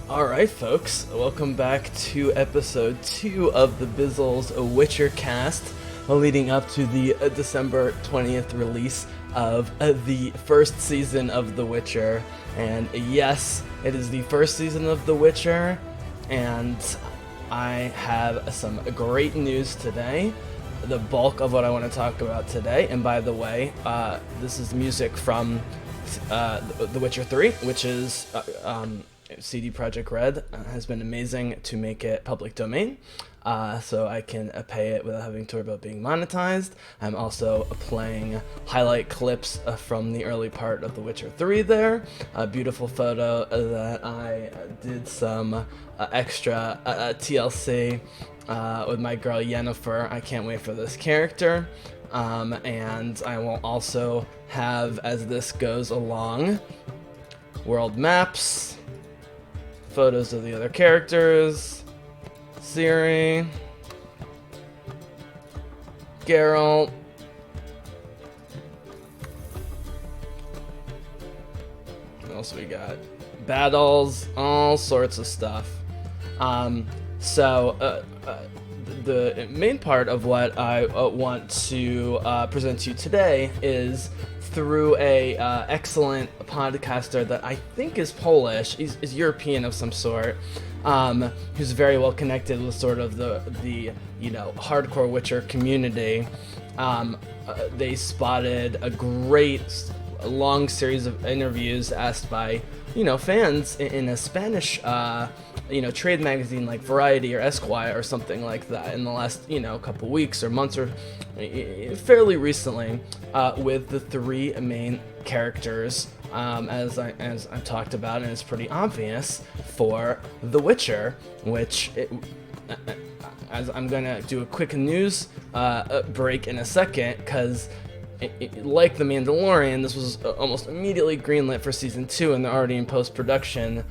Alright folks, welcome back to episode 2 of the Bizzle's WitcherCast, leading up to the December 20th release of the first season of The Witcher. And yes, it is the first season of The Witcher, and I have some great news today. The bulk of what I want to talk about today, and by the way, this is music from The Witcher 3, which is CD Projekt Red has been amazing to make it public domain, so I can pay it without having to worry about being monetized. I'm also playing highlight clips from the early part of The Witcher 3 there. A beautiful photo that I did some extra TLC with my girl Yennefer. I can't wait for this character. And I will also have, as this goes along, world maps, photos of the other characters, Ciri, Geralt, what else we got? Battles, all sorts of stuff. The main part of what I want to present to you today is through a excellent podcaster that I think is Polish. He's European of some sort, who's very well connected with sort of the hardcore Witcher community. They spotted a great long series of interviews asked by fans in a Spanish trade magazine like Variety or Esquire or something like that in the last couple weeks or months, or fairly recently, with the three main characters, as I've talked about, and it's pretty obvious for The Witcher, which as I'm gonna do a quick news break in a second, because like The Mandalorian, this was almost immediately greenlit for season 2, and they're already in post-production.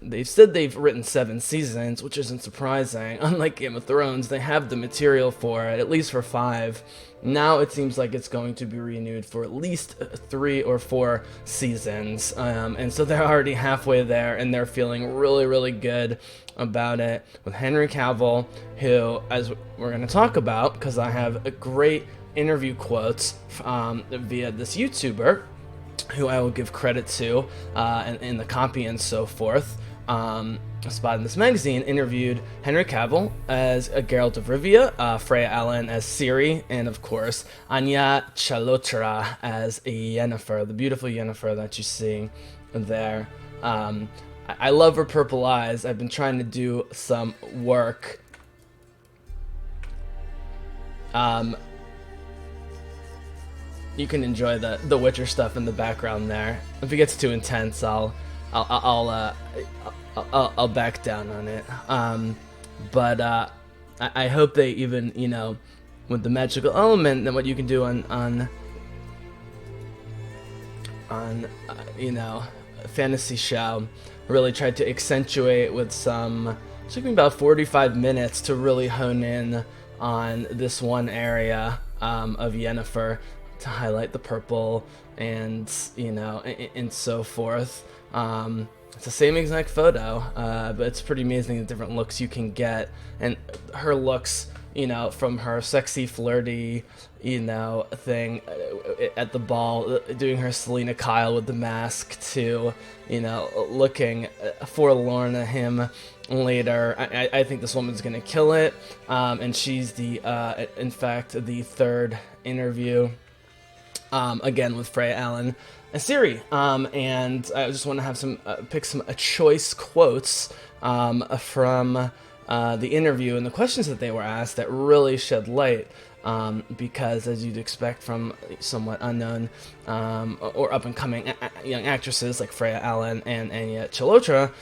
They've said they've written 7 seasons, which isn't surprising. Unlike Game of Thrones, they have the material for it, at least for 5. Now it seems like it's going to be renewed for at least 3 or 4 seasons. And so they're already halfway there, and they're feeling really, really good about it. With Henry Cavill, who, as we're going to talk about, because I have a great interview quotes via this YouTuber, who I will give credit to in the copy and so forth. Spot in this magazine interviewed Henry Cavill as Geralt of Rivia, Freya Allan as Ciri, and of course Anya Chalotra as Yennefer, the beautiful Yennefer that you see there. I love her purple eyes. I've been trying to do some work. You can enjoy the Witcher stuff in the background there. If it gets too intense, I'll back down on it. But I hope they even with the magical element and what you can do on a fantasy show, really tried to accentuate with some. It took me about 45 minutes to really hone in on this one area of Yennefer, to highlight the purple and and so forth. It's the same exact photo, but it's pretty amazing the different looks you can get, and her looks, from her sexy flirty thing at the ball, doing her Selena Kyle with the mask, to looking forlorn at him later. I think this woman's gonna kill it, and she's in fact the third interview, again with Freya Allan and Ciri, and I just want to have pick some choice quotes from the interview and the questions that they were asked that really shed light, because as you'd expect from somewhat unknown or up-and-coming young actresses like Freya Allan and Anya Chalotra,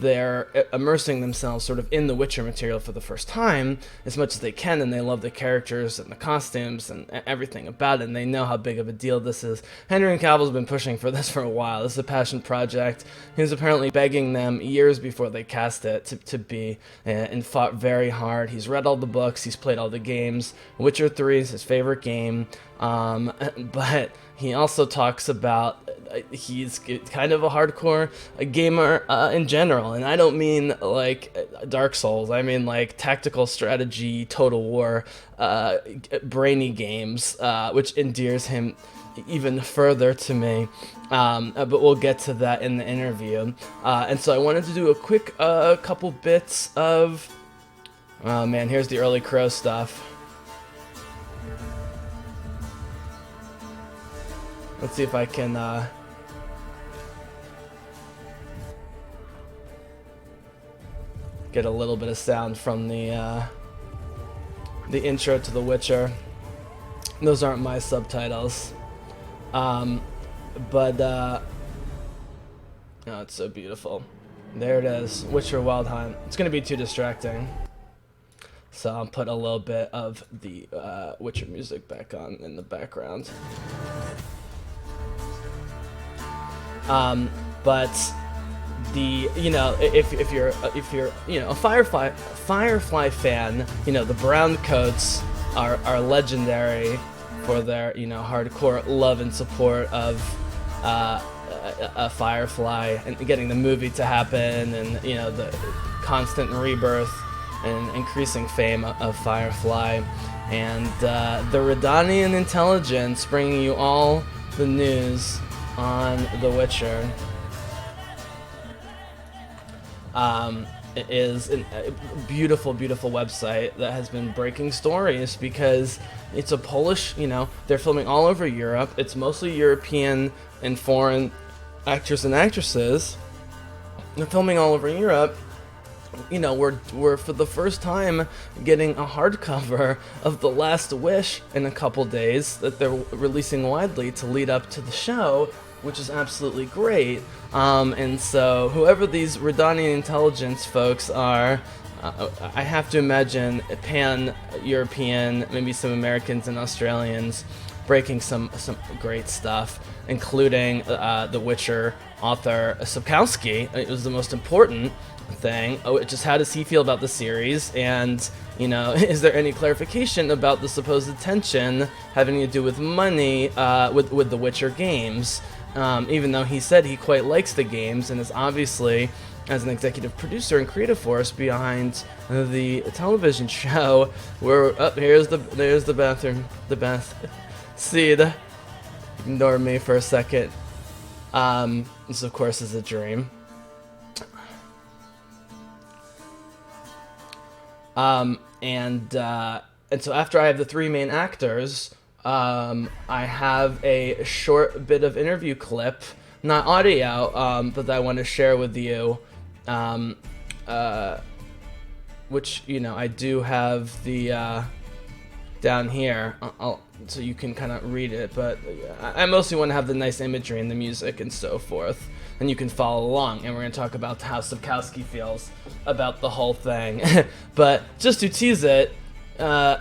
they're immersing themselves sort of in the Witcher material for the first time as much as they can, and they love the characters and the costumes and everything about it, and they know how big of a deal this is. Henry Cavill's been pushing for this for a while. This is a passion project. He was apparently begging them years before they cast it to be, and fought very hard. He's read all the books, he's played all the games. Witcher 3 is his favorite game, but he also talks about he's kind of a hardcore gamer in general, and I don't mean like Dark Souls. I mean like tactical strategy, Total War, brainy games, which endears him even further to me. But we'll get to that in the interview. And so I wanted to do a quick couple bits of. Oh man, here's the early Crow stuff. Let's see if I can get a little bit of sound from the intro to The Witcher. Those aren't my subtitles, but oh, it's so beautiful. There it is, Witcher Wild Hunt. It's gonna be too distracting, so I'll put a little bit of the Witcher music back on in the background. But the if you're a Firefly fan, the brown coats are legendary for their hardcore love and support of a Firefly and getting the movie to happen, and the constant rebirth and increasing fame of Firefly, and the Redanian intelligence bringing you all the news on The Witcher. It is a beautiful, beautiful website that has been breaking stories because it's a Polish, they're filming all over Europe. It's mostly European and foreign actors and actresses. They're filming all over Europe. We're for the first time getting a hardcover of The Last Wish in a couple days that they're releasing widely to lead up to the show, which is absolutely great. And so whoever these Redanian intelligence folks are, I have to imagine pan-European, maybe some Americans and Australians, breaking some great stuff, including The Witcher author Sapkowski. It was the most important thing. Just how does he feel about the series, and is there any clarification about the supposed tension having to do with money with the Witcher games? Even though he said he quite likes the games and is obviously, as an executive producer and creative force behind the television show, there's the bathroom, the bath seed. Ignore me for a second. This of course is a dream. And so after I have the three main actors, I have a short bit of interview clip, not audio, but that I want to share with you, which, I do have the, down here, so you can kind of read it, but I mostly want to have the nice imagery and the music and so forth, and you can follow along, and we're going to talk about how Sapkowski feels about the whole thing. But just to tease it,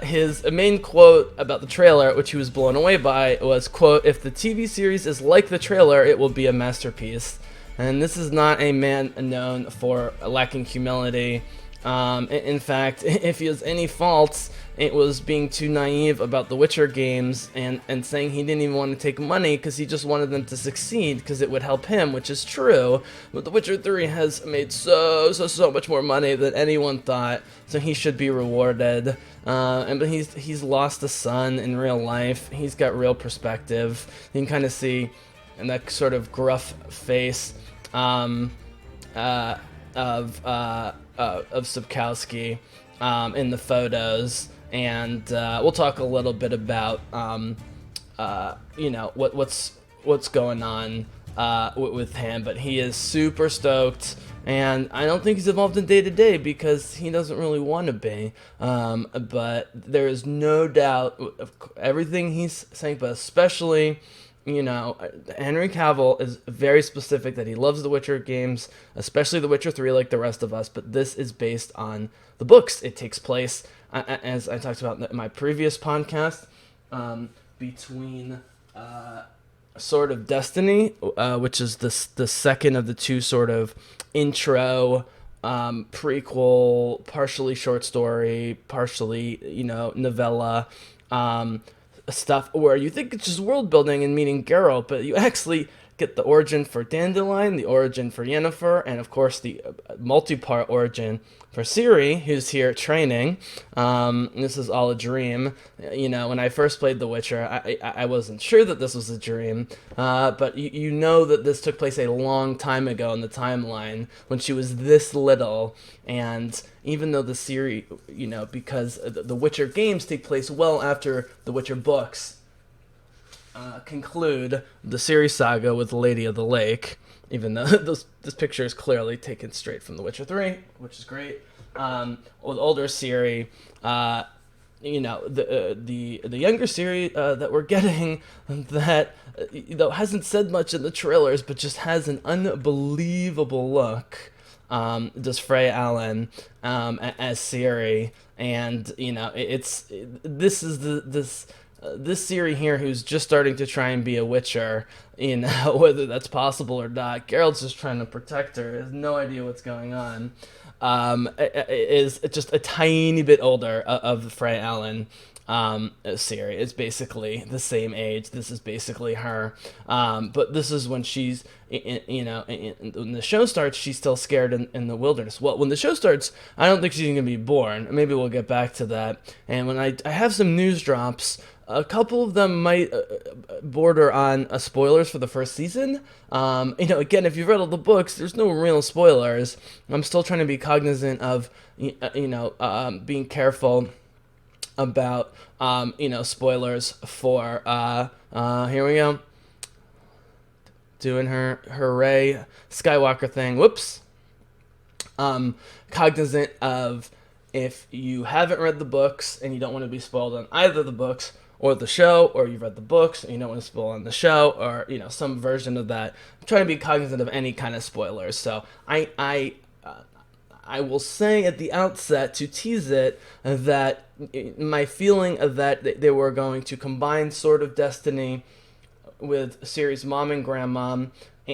his main quote about the trailer, which he was blown away by, was, quote, "If the TV series is like the trailer, it will be a masterpiece." And this is not a man known for lacking humility. In fact, if he has any faults, it was being too naive about the Witcher games and saying he didn't even want to take money because he just wanted them to succeed because it would help him, which is true. But The Witcher 3 has made so much more money than anyone thought, so he should be rewarded. But he's lost a son in real life. He's got real perspective. You can kind of see in that sort of gruff face of Sapkowski in the photos, and we'll talk a little bit about what's going on with him. But he is super stoked, and I don't think he's involved in day-to-day because he doesn't really want to be. But there is no doubt of everything he's saying, but especially, Henry Cavill is very specific that he loves the Witcher games, especially The Witcher 3, like the rest of us, but this is based on the books. It takes place, as I talked about in my previous podcast, between Sword of Destiny, which is the second of the two sort of intro, prequel, partially short story, partially, novella, stuff where you think it's just world building and meeting Geralt, but you actually get the origin for Dandelion, the origin for Yennefer, and of course the multi-part origin for Ciri, who's here training. This is all a dream. When I first played The Witcher, I wasn't sure that this was a dream, but you know that this took place a long time ago in the timeline when she was this little, and even though the Ciri, because the Witcher games take place well after the Witcher books conclude the Ciri saga with Lady of the Lake, even though this picture is clearly taken straight from The Witcher 3, which is great. With older Ciri, the younger Ciri that we're getting, that hasn't said much in the trailers, but just has an unbelievable look. Does Freya Allan as Ciri, and this Ciri here, who's just starting to try and be a Witcher, whether that's possible or not. Geralt's just trying to protect her, has no idea what's going on. Is just a tiny bit older of Freya Allan. Ciri is basically the same age. This is basically her. But this is when she's, when the show starts, she's still scared in the wilderness. Well, when the show starts, I don't think she's going to be born. Maybe we'll get back to that. And when I have some news drops, a couple of them might border on spoilers for the first season. Again, if you've read all the books, there's no real spoilers. I'm still trying to be cognizant of, being careful about, spoilers for, here we go. Doing her Rey Skywalker thing. Whoops. Cognizant of, if you haven't read the books and you don't want to be spoiled on either the books or the show, or you've read the books and you don't want to spoil on the show, or some version of that, I'm trying to be cognizant of any kind of spoilers. So I will say at the outset, to tease it, that my feeling of that they were going to combine Sword of Destiny with Ciri's mom and grandmom,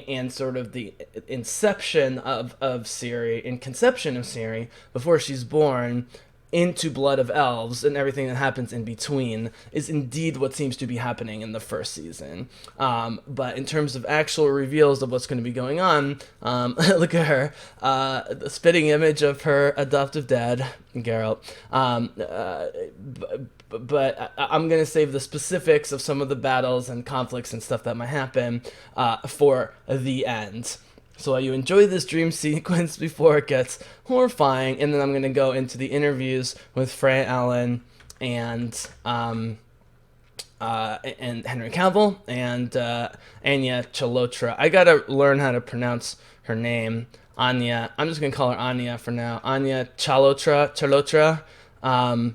and sort of the inception of Ciri and conception of Ciri before she's born, into Blood of Elves, and everything that happens in between is indeed what seems to be happening in the first season. But in terms of actual reveals of what's going to be going on, look at her, the spitting image of her adoptive dad, Geralt. But I'm going to save the specifics of some of the battles and conflicts and stuff that might happen for the end. So while you enjoy this dream sequence before it gets horrifying, and then I'm going to go into the interviews with Freya Allan and Henry Cavill and Anya Chalotra. I got to learn how to pronounce her name. Anya. I'm just going to call her Anya for now. Anya Chalotra. And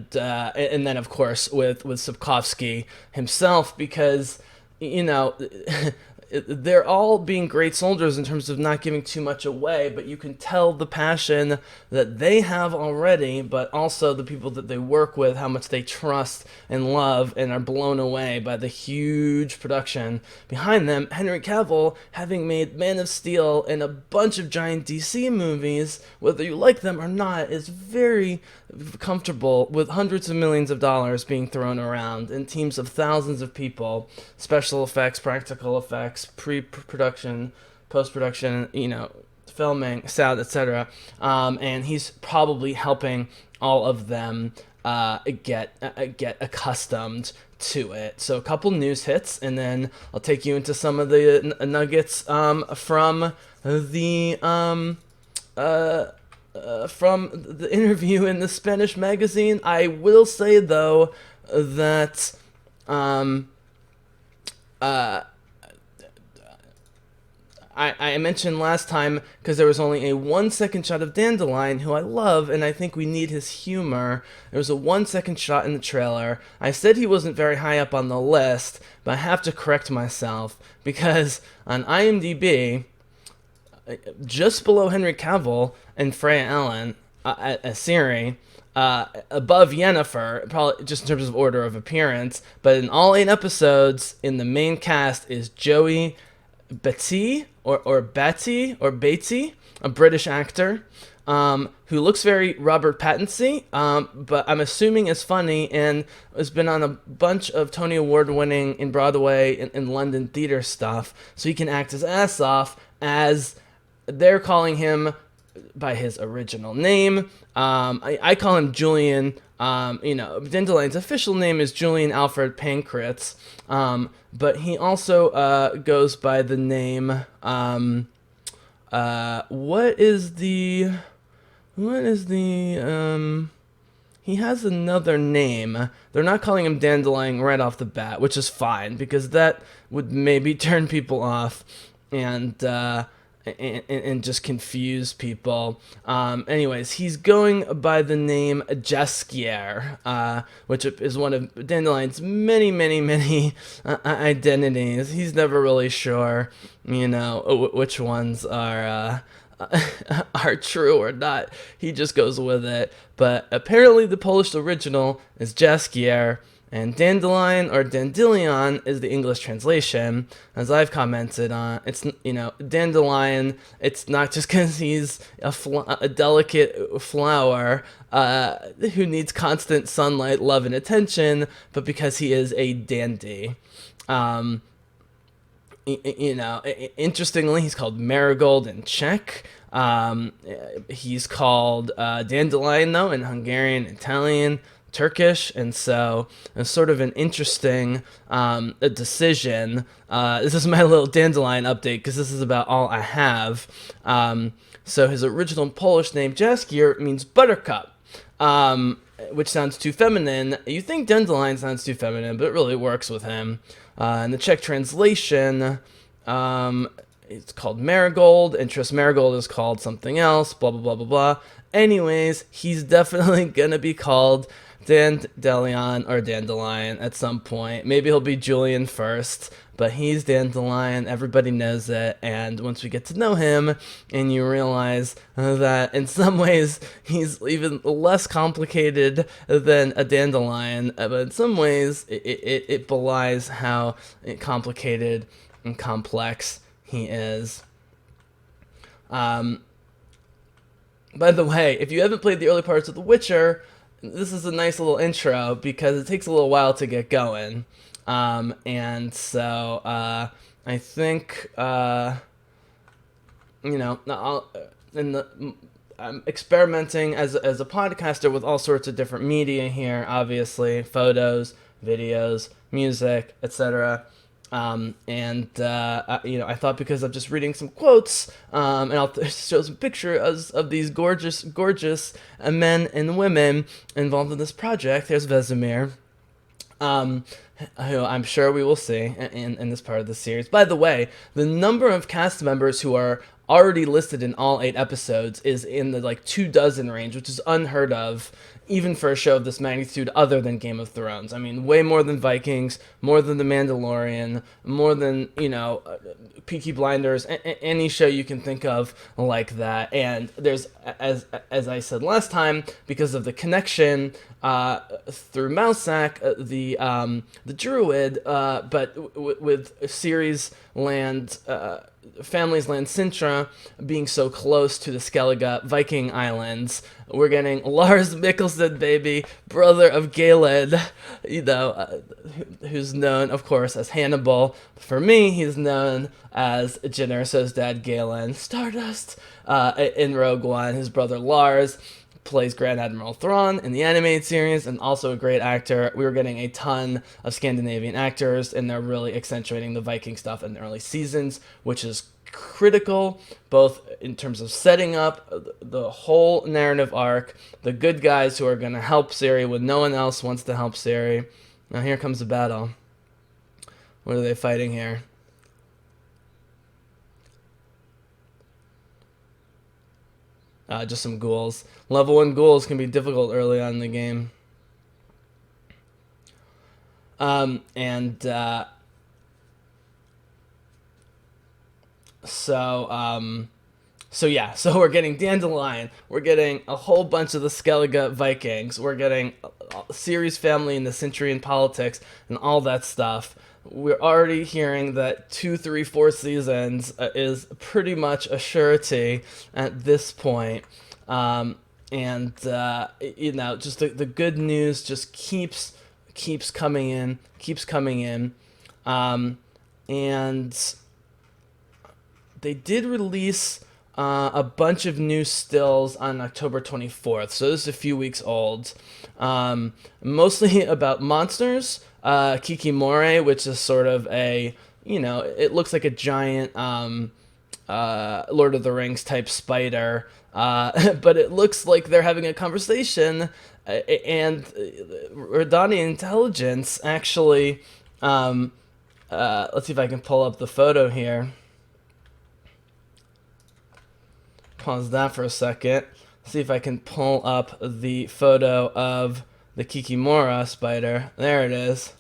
then, of course, with Sapkowski himself, because they're all being great soldiers in terms of not giving too much away, but you can tell the passion that they have already, but also the people that they work with, how much they trust and love and are blown away by the huge production behind them. Henry Cavill, having made Man of Steel and a bunch of giant DC movies, whether you like them or not, is very comfortable with hundreds of millions of dollars being thrown around and teams of thousands of people, special effects, practical effects, pre-production, post-production, filming, sound, etc. And he's probably helping all of them get accustomed to it. So a couple news hits, and then I'll take you into some of the nuggets from the interview in the Spanish magazine. I will say, though, that I mentioned last time, because there was only a 1-second shot of Dandelion, who I love, and I think we need his humor. There was a 1-second shot in the trailer. I said he wasn't very high up on the list, but I have to correct myself, because on IMDb, just below Henry Cavill and Freya Allan as Ciri, above Yennefer, probably just in terms of order of appearance, but in all 8 episodes, in the main cast is Joey Batty, or Batty, a British actor. who looks very Robert Pattinson, but I'm assuming is funny and has been on a bunch of Tony Award winning in Broadway and London theater stuff, so he can act his ass off as they're calling him by his original name. I call him Julian. Dandelion's official name is Julian Alfred Pancratz, but he also goes by the name. He has another name. They're not calling him Dandelion right off the bat, which is fine because that would maybe turn people off and just confuse people. Anyways, he's going by the name Jaskier, which is one of Dandelion's many identities. He's never really sure, which ones are true or not. He just goes with it. But apparently the Polish original is Jaskier, and Dandelion or Dandelion is the English translation. As I've commented on, it's, Dandelion, it's not just because he's a delicate flower who needs constant sunlight, love, and attention, but because he is a dandy. Interestingly, he's called Marigold in Czech. He's called Dandelion, though, in Hungarian, Italian, Turkish, and so it's sort of an interesting decision. This is my little Dandelion update because this is about all I have. So his original Polish name, Jaskier, means buttercup, which sounds too feminine. You think Dandelion sounds too feminine, but it really works with him. In the Czech translation, it's called Marigold, and Tris Marigold is called something else, blah, blah, blah, blah, blah. Anyways, he's definitely going to be called Dandelion or Dandelion at some point. Maybe he'll be Julian first, but he's Dandelion. Everybody knows it. And once we get to know him and you realize that in some ways he's even less complicated than a Dandelion, but in some ways it belies how complicated and complex he is. By the way, if you haven't played the early parts of The Witcher, this is a nice little intro because it takes a little while to get going. And so I think, I'm experimenting as a podcaster with all sorts of different media here, obviously, photos, videos, music, etc. I thought because I'm just reading some quotes, and I'll show some pictures of these gorgeous men and women involved in this project. There's Vesemir, who I'm sure we will see in this part of the series. By the way, the number of cast members who are already listed in all 8 episodes is in the 24 range, which is unheard of, even for a show of this magnitude other than Game of Thrones. I mean, way more than Vikings, more than The Mandalorian, more than, Peaky Blinders, any show you can think of like that. And there's, as I said last time, because of the connection through Mousak, the Druid, but with Ciri's land, Family's Land Sintra being so close to the Skellige Viking Islands, we're getting Lars Mikkelsen, baby, brother of Galen, who's known, of course, as Hannibal. For me, he's known as Jyn Erso's dad, Galen Stardust, in Rogue One. His brother Lars plays Grand Admiral Thrawn in the animated series, and also a great actor. We were getting a ton of Scandinavian actors, and they're really accentuating the Viking stuff in the early seasons, which is critical, both in terms of setting up the whole narrative arc, the good guys who are going to help Ciri when no one else wants to help Ciri. Now here comes the battle. What are they fighting here? Just some ghouls. Level 1 ghouls can be difficult early on in the game. So we're getting Dandelion. We're getting a whole bunch of the Skellige Vikings. We're getting Ciri's family in the Centurion politics and all that stuff. We're already hearing that 2, 3, 4 seasons is pretty much a surety at this point. And just the good news just keeps coming in. And they did release a bunch of new stills on October 24th, so this is a few weeks old. Mostly about monsters. Kikimore, which is sort of it looks like a giant Lord of the Rings type spider, but it looks like they're having a conversation, and Redani Intelligence actually, let's see if I can pull up the photo here. Pause that for a second. See if I can pull up the photo of the Kikimora spider. There it is.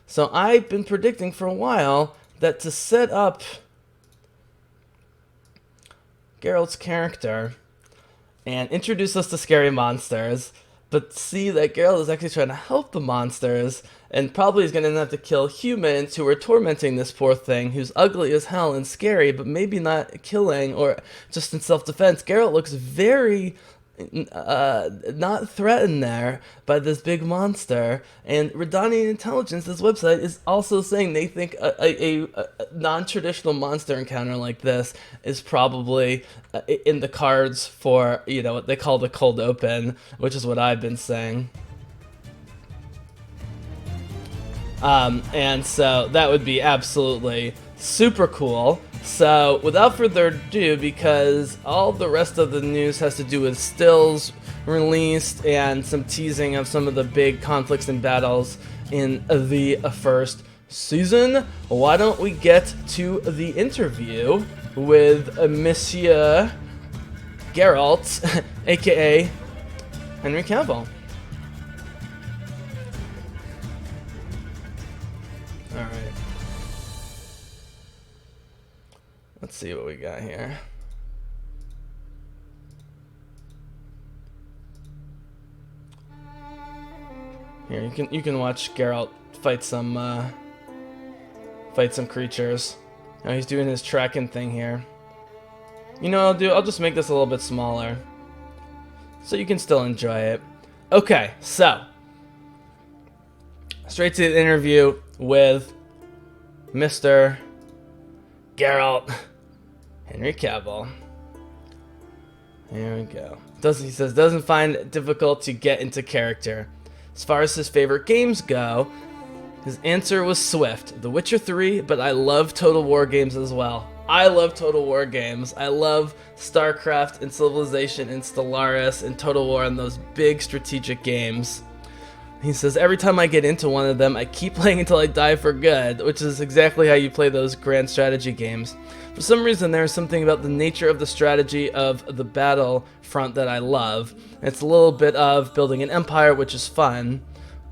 So I've been predicting for a while that to set up Geralt's character and introduce us to scary monsters, but see that Geralt is actually trying to help the monsters, and probably is going to have to kill humans who are tormenting this poor thing, who's ugly as hell and scary, but maybe not killing, or just in self-defense. Geralt looks very not threatened there by this big monster, and Redani Intelligence, this website, is also saying they think a non-traditional monster encounter like this is probably in the cards for, what they call the cold open, which is what I've been saying. And so that would be absolutely super cool. So without further ado, because all the rest of the news has to do with stills released and some teasing of some of the big conflicts and battles in the first season, why don't we get to the interview with Monsieur Geralt, aka Henry Cavill. Alright. Let's see what we got here. Here, you can watch Geralt fight some creatures. Now he's doing his tracking thing here. You know what I'll do? I'll just make this a little bit smaller, so you can still enjoy it. Okay, so straight to the interview with Mr. Geralt Henry Cavill. Here we go. He says doesn't find it difficult to get into character. As far as his favorite games go, his answer was Swift, The Witcher 3, but I love Total War games as well. I love Total War games. I love StarCraft and Civilization and Stellaris and Total War and those big strategic games. He says, every time I get into one of them, I keep playing until I die for good, which is exactly how you play those grand strategy games. For some reason, there is something about the nature of the strategy of the battle front that I love. It's a little bit of building an empire, which is fun.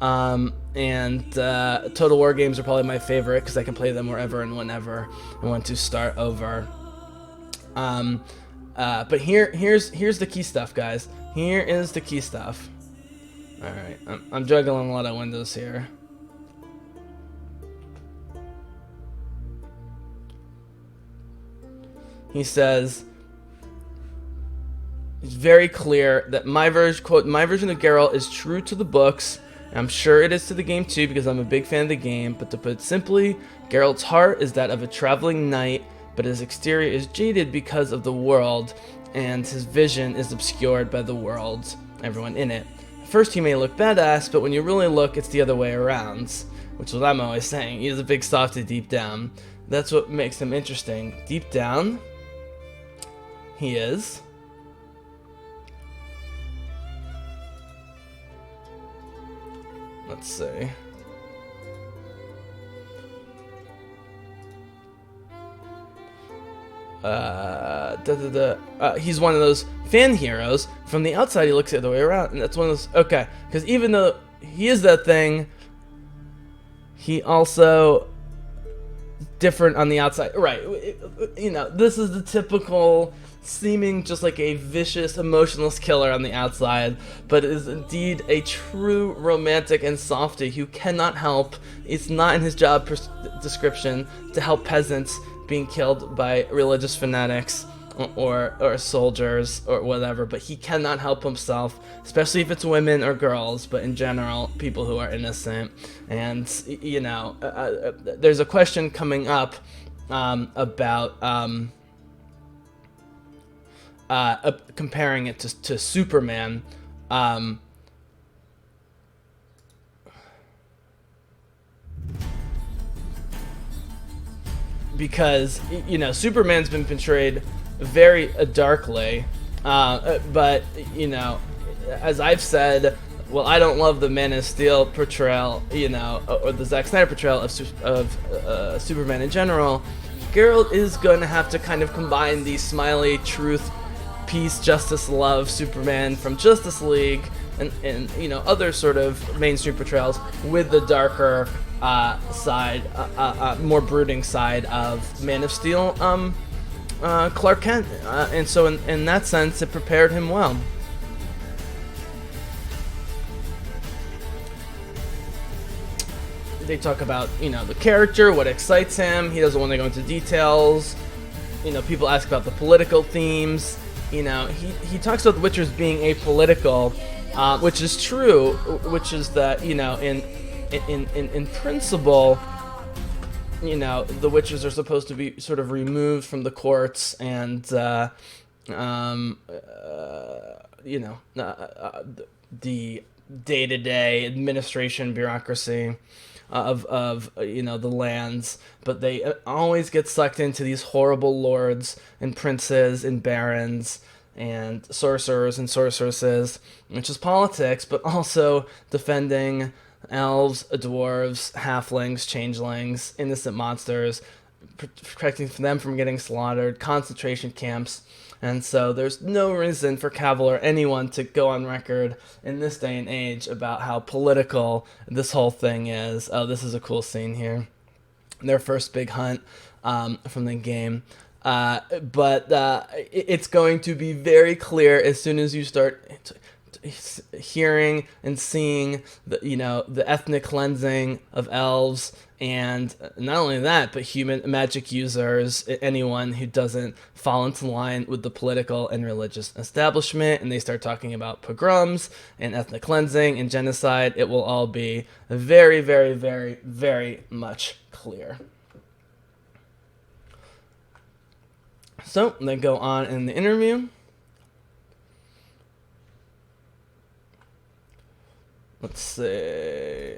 And Total War games are probably my favorite because I can play them wherever and whenever I want to start over. But here's the key stuff, guys. Here is the key stuff. Alright, I'm juggling a lot of windows here. He says, it's very clear that my version, quote, my version of Geralt is true to the books. I'm sure it is to the game too, because I'm a big fan of the game, but to put it simply, Geralt's heart is that of a traveling knight, but his exterior is jaded because of the world, and his vision is obscured by the world, everyone in it. First he may look badass, but when you really look, it's the other way around, which is what I'm always saying. He's a big softy deep down. That's what makes him interesting. Deep down, he is. Let's see. He's one of those fan heroes. From the outside, he looks the other way around, and that's one of those. Okay, because even though he is that thing, he also different on the outside. Right? You know, this is the typical, seeming just like a vicious, emotionless killer on the outside, but is indeed a true romantic and softy who cannot help. It's not in his job description to help peasants being killed by religious fanatics. or soldiers or whatever, but he cannot help himself, especially if it's women or girls, but in general, people who are innocent. And, there's a question coming up about comparing it to Superman. Because, Superman's been portrayed very darkly, but, as I've said, well, I don't love the Man of Steel portrayal, or the Zack Snyder portrayal of Superman in general. Geralt is going to have to kind of combine the smiley, truth, peace, justice, love Superman from Justice League and other sort of mainstream portrayals with the darker side, more brooding side of Man of Steel, Clark Kent, and so in that sense, it prepared him well. They talk about the character, what excites him. He doesn't want to go into details. People ask about the political themes. He talks about The Witcher's being apolitical, which is true. Which is that in principle, the witches are supposed to be sort of removed from the courts and, the day-to-day administration bureaucracy of the lands, but they always get sucked into these horrible lords and princes and barons and sorcerers and sorceresses, which is politics, but also defending elves, dwarves, halflings, changelings, innocent monsters, protecting them from getting slaughtered, concentration camps. And so there's no reason for Cavill or anyone to go on record in this day and age about how political this whole thing is. Oh, this is a cool scene here. Their first big hunt from the game. But it's going to be very clear as soon as you start hearing and seeing the ethnic cleansing of elves, and not only that, but human magic users, anyone who doesn't fall into line with the political and religious establishment, and they start talking about pogroms and ethnic cleansing and genocide, it will all be very, very, very, very much clear. So they go on in the interview. Let's see.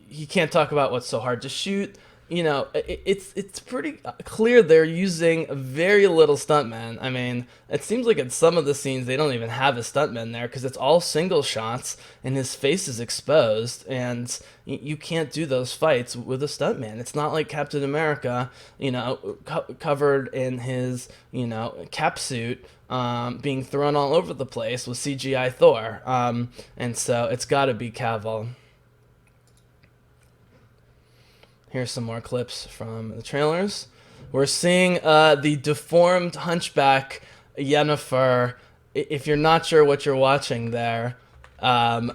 He can't talk about what's so hard to shoot. It's pretty clear they're using very little stuntmen. I mean, it seems like in some of the scenes they don't even have a stuntman there because it's all single shots and his face is exposed, and you can't do those fights with a stuntman. It's not like Captain America, covered in his, cap suit, being thrown all over the place with CGI Thor. And so it's got to be Cavill. Here's some more clips from the trailers. We're seeing the deformed hunchback Yennefer, if you're not sure what you're watching there. And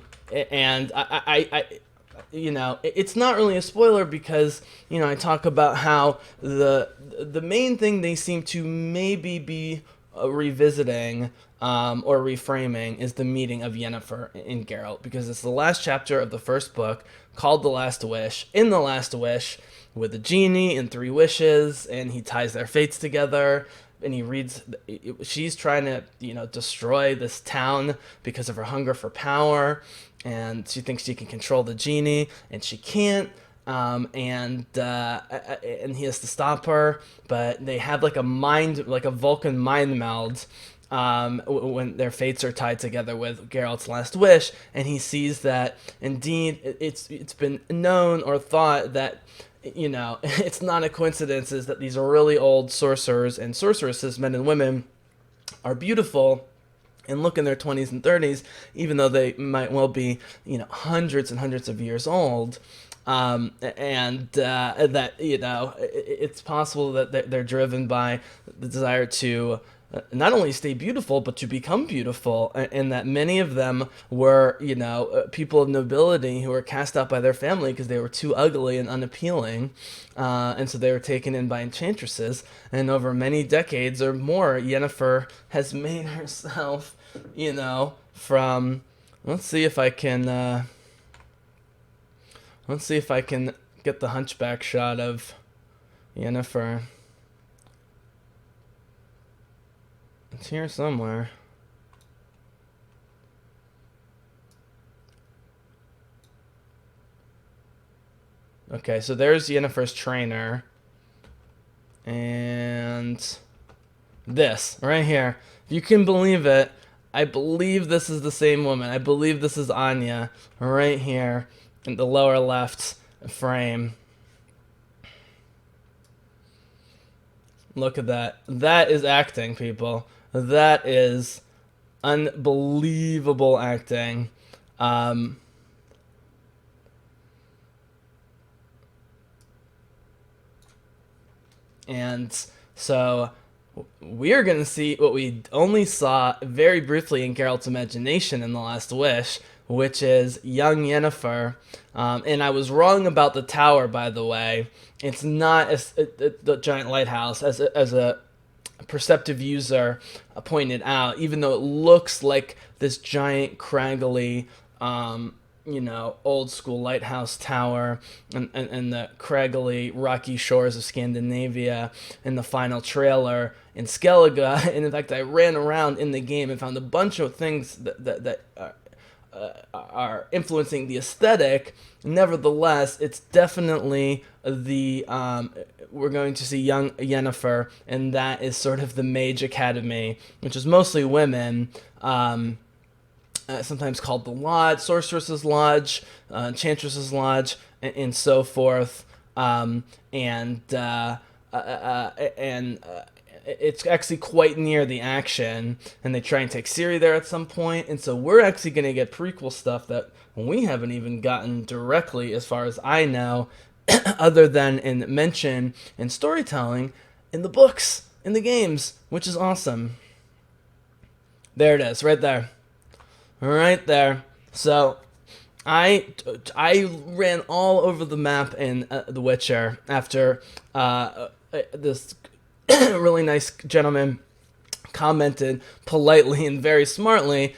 I it's not really a spoiler because, I talk about how the main thing they seem to maybe be revisiting or reframing is the meeting of Yennefer and Geralt, because it's the last chapter of the first book called The Last Wish. In The Last Wish, with a genie and 3 wishes, and he ties their fates together, and he reads, she's trying to, destroy this town because of her hunger for power, and she thinks she can control the genie, and she can't. And he has to stop her, but they have like a Vulcan mind meld when their fates are tied together with Geralt's last wish, and he sees that indeed it's been known or thought that it's not a coincidence that these really old sorcerers and sorceresses, men and women, are beautiful and look in their 20s and 30s, even though they might well be hundreds and hundreds of years old. That it's possible that they're driven by the desire to not only stay beautiful, but to become beautiful, and that many of them were, people of nobility who were cast out by their family because they were too ugly and unappealing, and so they were taken in by enchantresses. And over many decades or more, Yennefer has made herself, from. Let's see if I can. Let's see if I can get the hunchback shot of Yennefer. It's here somewhere. Okay, so there's Yennefer's trainer. And this, right here. If you can believe it, I believe this is the same woman. I believe this is Anya, right here in the lower left frame. Look at that. That is acting, people. That is unbelievable acting. And so we're going to see what we only saw very briefly in Geralt's imagination in The Last Wish, which is young Yennefer. And I was wrong about the tower, by the way. It's not the giant lighthouse, as a perceptive user pointed out, even though it looks like this giant, craggly, old school lighthouse tower and the craggly, rocky shores of Scandinavia in the final trailer in Skellige. And in fact, I ran around in the game and found a bunch of things that are influencing the aesthetic. Nevertheless, it's definitely we're going to see young Yennefer, and that is sort of the Mage Academy, which is mostly women, sometimes called the Lodge, Sorceress's Lodge, Enchantress's Lodge, and so forth. It's actually quite near the action, and they try and take Ciri there at some point, and so we're actually going to get prequel stuff that we haven't even gotten directly, as far as I know, other than in mention and storytelling in the books, in the games, which is awesome. There it is, right there. Right there. So I ran all over the map in The Witcher after this really nice gentleman commented politely and very smartly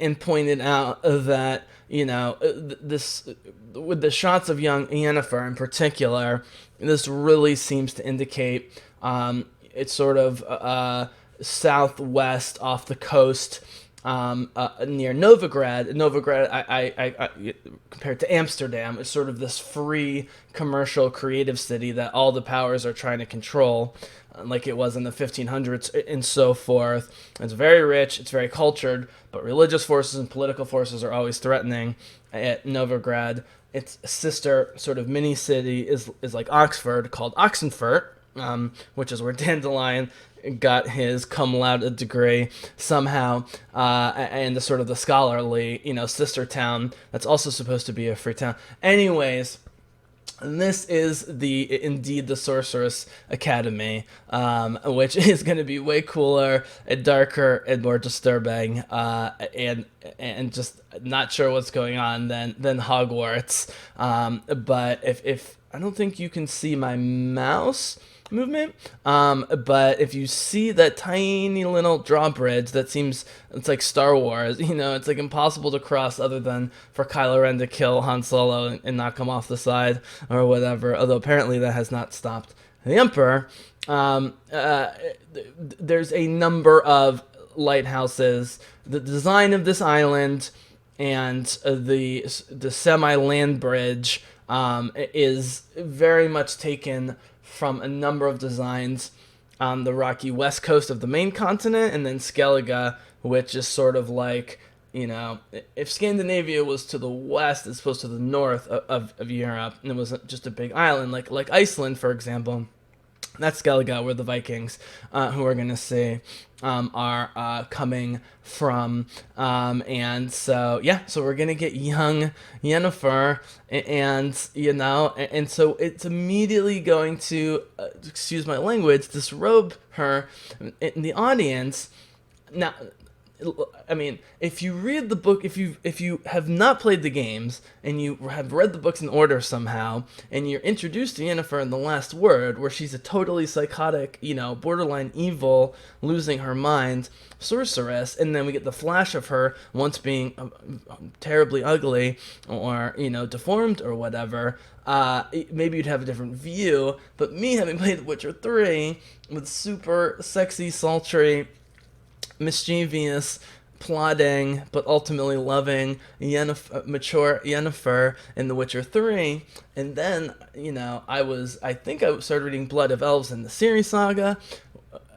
and pointed out that, this, with the shots of young Yennefer in particular, this really seems to indicate it's sort of southwest off the coast, near Novigrad. Novigrad, I compared to Amsterdam, is sort of this free, commercial, creative city that all the powers are trying to control, like it was in the 1500s and so forth. It's very rich, it's very cultured, but religious forces and political forces are always threatening at Novigrad. Its sister sort of mini city is like Oxford, called Oxenfurt, which is where Dandelion got his cum laude degree somehow, and the sort of the scholarly, sister town that's also supposed to be a free town. Anyways, this is indeed the Sorceress Academy, which is going to be way cooler and darker and more disturbing, and just not sure what's going on than Hogwarts. But if I don't think you can see my mouse movement, but if you see that tiny little drawbridge that seems, it's like Star Wars, it's like impossible to cross other than for Kylo Ren to kill Han Solo and knock him off the side or whatever, although apparently that has not stopped the Emperor. There's a number of lighthouses. The design of this island and the semi-land bridge is very much taken from a number of designs on the rocky west coast of the main continent, and then Skellige, which is sort of like, if Scandinavia was to the west as opposed to the north of Europe, and it was just a big island, like Iceland, for example. That's Skellige, where the Vikings, who we're going to see, are coming from. And so, yeah, so we're going to get young Yennefer, and so it's immediately going to, excuse my language, disrobe her in the audience. Now, I mean, if you read the book, if you have not played the games and you have read the books in order somehow, and you're introduced to Yennefer in the Last Word, where she's a totally psychotic, borderline evil, losing her mind sorceress, and then we get the flash of her once being terribly ugly or deformed or whatever. Maybe you'd have a different view. But me, having played The Witcher 3 with super sexy, sultry, mischievous, plotting, but ultimately loving mature Yennefer in The Witcher 3. And then, I think I started reading Blood of Elves in the Ciri Saga,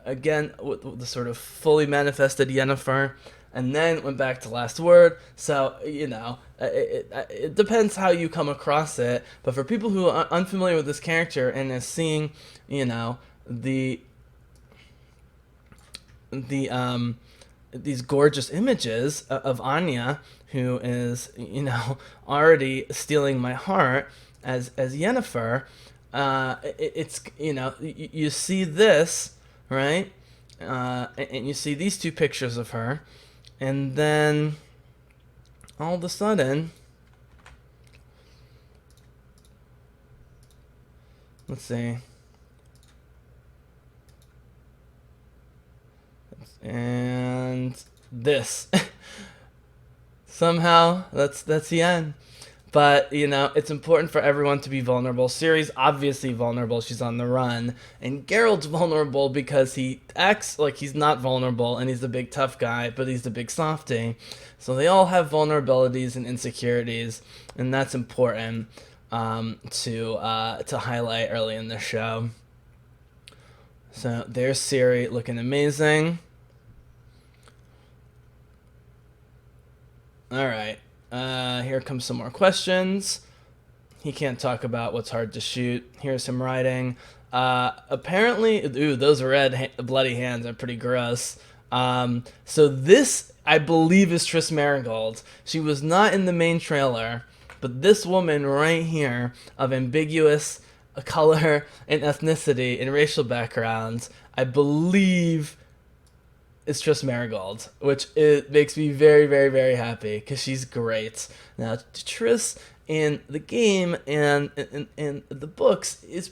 again, with the sort of fully manifested Yennefer, and then went back to Last Word. So, it depends how you come across it. But for people who are unfamiliar with this character and is seeing, the these gorgeous images of Anya, who is already stealing my heart as Yennefer. It's you see this, right, and you see these two pictures of her, and then all of a sudden, let's see. And this somehow that's the end. But it's important for everyone to be vulnerable. Ciri's obviously vulnerable. She's on the run, and Geralt's vulnerable because he acts like he's not vulnerable, and he's the big tough guy, but he's the big softy. So they all have vulnerabilities and insecurities, and that's important to highlight early in the show. So there's Ciri looking amazing. All right, here comes some more questions. He can't talk about what's hard to shoot. Here's him writing. Apparently, those red bloody hands are pretty gross. So this, I believe, is Triss Merigold. She was not in the main trailer, but this woman right here, of ambiguous color and ethnicity and racial backgrounds, I believe is Triss Merigold, which it makes me very, very, very happy because she's great. Now, Triss in the game and in the books is,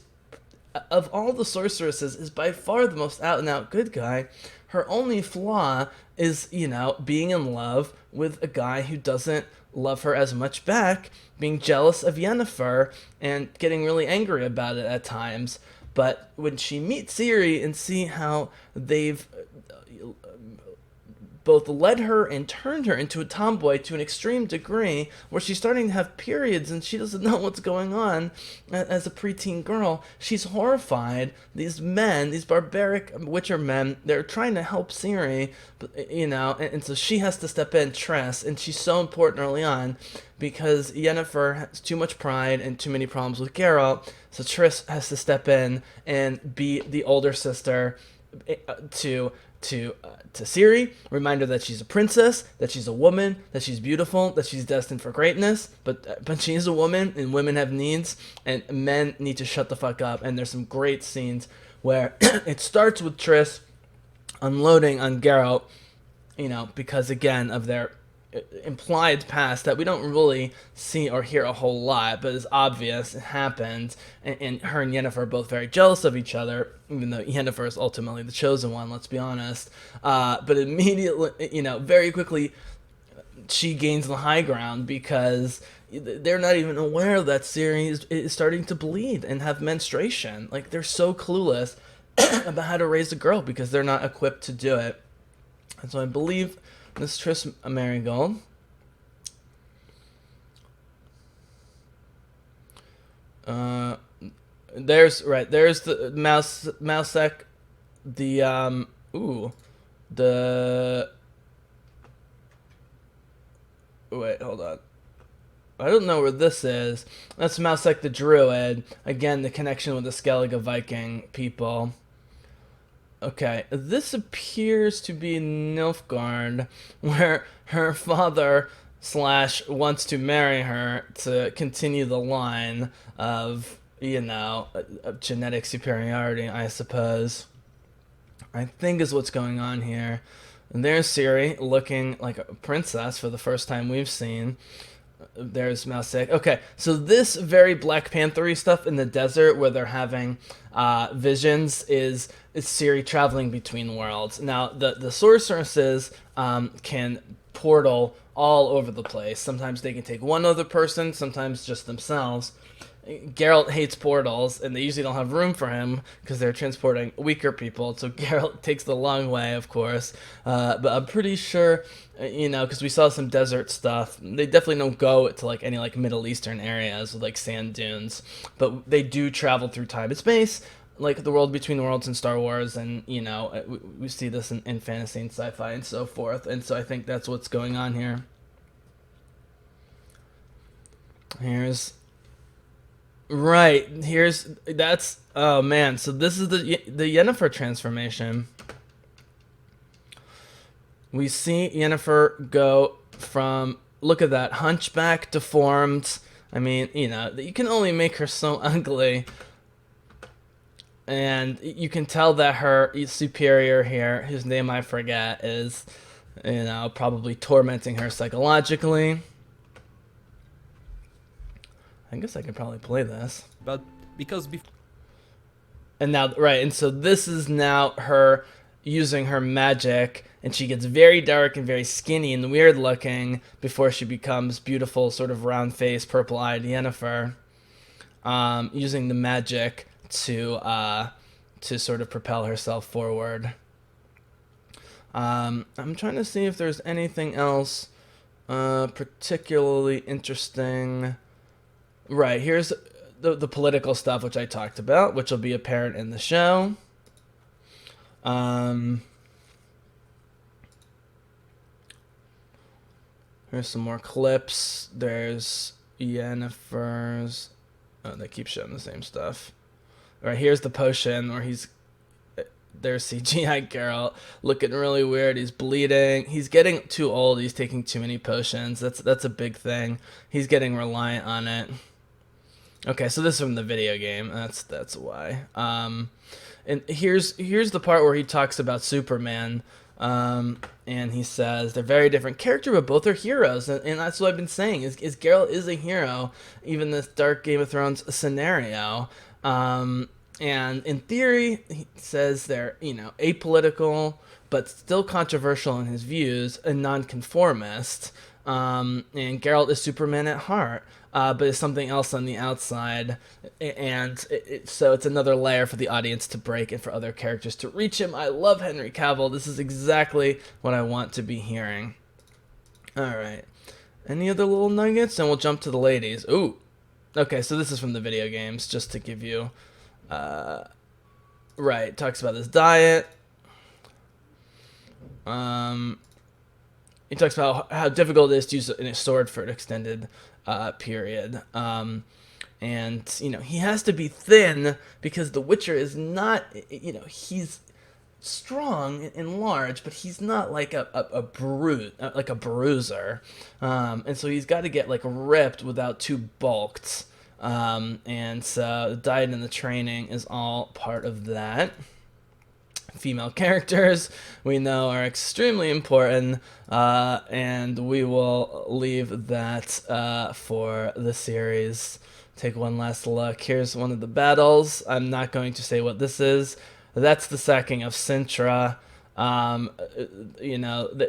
of all the sorceresses, is by far the most out and out good guy. Her only flaw is, being in love with a guy who doesn't love her as much back, being jealous of Yennefer and getting really angry about it at times. But when she meets Ciri and see how they've both led her and turned her into a tomboy to an extreme degree, where she's starting to have periods and she doesn't know what's going on as a preteen girl, she's horrified. These men, these barbaric Witcher men, they're trying to help Ciri, and so she has to step in, Triss, and she's so important early on because Yennefer has too much pride and too many problems with Geralt, so Triss has to step in and be the older sister to Ciri, remind her that she's a princess, that she's a woman, that she's beautiful, that she's destined for greatness, but she is a woman, and women have needs, and men need to shut the fuck up. And there's some great scenes where it starts with Triss unloading on Geralt, because again of their implied past that we don't really see or hear a whole lot, but is obvious, it happened, and her and Yennefer are both very jealous of each other, even though Yennefer is ultimately the chosen one, let's be honest. But immediately, very quickly, she gains the high ground because they're not even aware that Ciri is starting to bleed and have menstruation. Like, they're so clueless about how to raise a girl because they're not equipped to do it. And so I believe this Triss Merigold. There's the Mousek, wait, hold on. I don't know where this is. That's Mousek the Druid. Again, the connection with the Skellige Viking people. Okay, this appears to be Nilfgaard, where her father slash wants to marry her to continue the line of, of genetic superiority, I suppose. I think is what's going on here. And there's Ciri looking like a princess for the first time we've seen. There's Mousek. Okay, so this very Black Panther-y stuff in the desert where they're having visions is Ciri traveling between worlds. Now, the sorceresses can portal all over the place. Sometimes they can take one other person, sometimes just themselves. Geralt hates portals, and they usually don't have room for him because they're transporting weaker people. So Geralt takes the long way, of course. But I'm pretty sure, because we saw some desert stuff. They definitely don't go to like any like Middle Eastern areas with like sand dunes, but they do travel through time and space, like the world between worlds in Star Wars, and we see this in fantasy and sci-fi and so forth. And so I think that's what's going on here. That's oh man, so this is the Yennefer transformation. We see Yennefer go from, look at that, hunchback, deformed. I mean, you can only make her so ugly. And you can tell that her superior here, whose name I forget, is, probably tormenting her psychologically. I guess I could probably play this. But because and now, right, and so this is now her using her magic, and she gets very dark and very skinny and weird looking before she becomes beautiful, sort of round faced, purple eyed Yennefer, using the magic to sort of propel herself forward. I'm trying to see if there's anything else particularly interesting. Right, here's the political stuff which I talked about, which will be apparent in the show. Here's some more clips. There's Yennefer's. Oh, they keep showing the same stuff. All right, here's the potion where there's CGI Geralt looking really weird. He's bleeding. He's getting too old. He's taking too many potions. That's a big thing. He's getting reliant on it. Okay, so this is from the video game. That's why. And here's the part where he talks about Superman. And he says they're very different character, but both are heroes, and that's what I've been saying. Is Geralt is a hero, even this dark Game of Thrones scenario. And in theory, he says they're apolitical, but still controversial in his views, a nonconformist. And Geralt is Superman at heart, but is something else on the outside, and so it's another layer for the audience to break and for other characters to reach him. I love Henry Cavill. This is exactly what I want to be hearing. All right. Any other little nuggets? And we'll jump to the ladies. Ooh. Okay, so this is from the video games, just to give you... right, talks about his diet. He talks about how difficult it is to use a sword for an extended period. And, he has to be thin because the Witcher is not, he's strong and large, but he's not like a brute, like a bruiser. And so he's got to get like ripped without too bulked. And so the diet and the training is all part of that. Female characters we know are extremely important, and we will leave that for the series. Take one last look. Here's one of the battles. I'm not going to say what this is. That's the sacking of Sintra.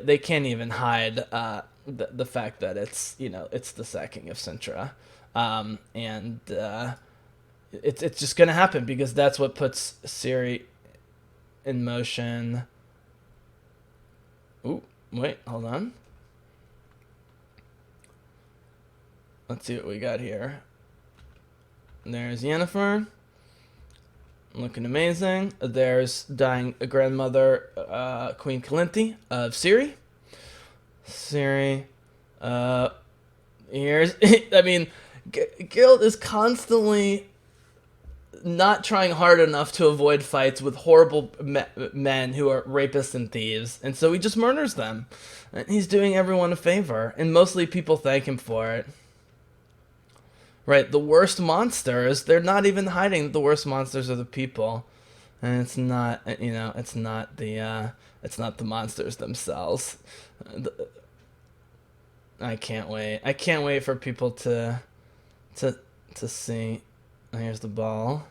They can't even hide the fact that it's the sacking of Sintra, and it's just gonna happen because that's what puts Ciri in motion. Ooh, wait, hold on. Let's see what we got here. There's Yennefer, looking amazing. There's dying grandmother, Queen Calinthe of Ciri. Ciri, Here's, I mean, Geralt is constantly not trying hard enough to avoid fights with horrible men who are rapists and thieves, and so he just murders them. And he's doing everyone a favor, and mostly people thank him for it. Right, the worst monsters, they're not even hiding. The worst monsters are the people. And it's not, it's not the monsters themselves. I can't wait. I can't wait for people to see. Oh, here's the ball.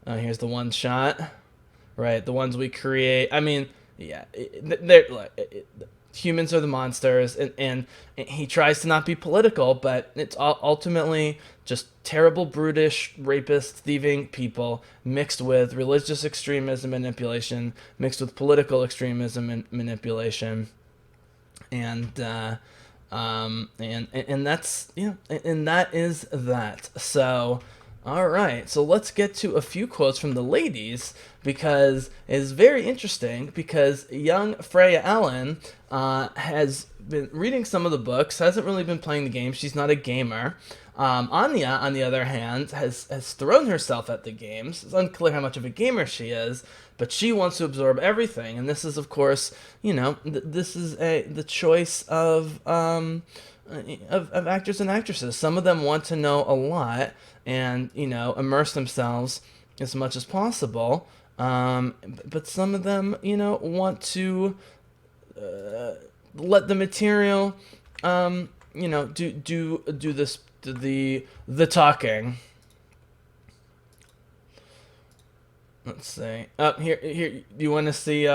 Oh, here's the one shot. Right, the ones we create. I mean, yeah, humans are the monsters, and he tries to not be political, but it's ultimately just terrible, brutish, rapist, thieving people mixed with religious extremism manipulation, mixed with political extremism and manipulation, and that's and that is that. So. All right, so let's get to a few quotes from the ladies, because it's very interesting, because young Freya Allen has been reading some of the books, hasn't really been playing the game. She's not a gamer. Anya, on the other hand, has thrown herself at the games. It's unclear how much of a gamer she is, but she wants to absorb everything. And this is, of course, this is the choice of actors and actresses. Some of them want to know a lot and immerse themselves as much as possible, but some of them want to let the material do this the talking. Let's see. Here you want to see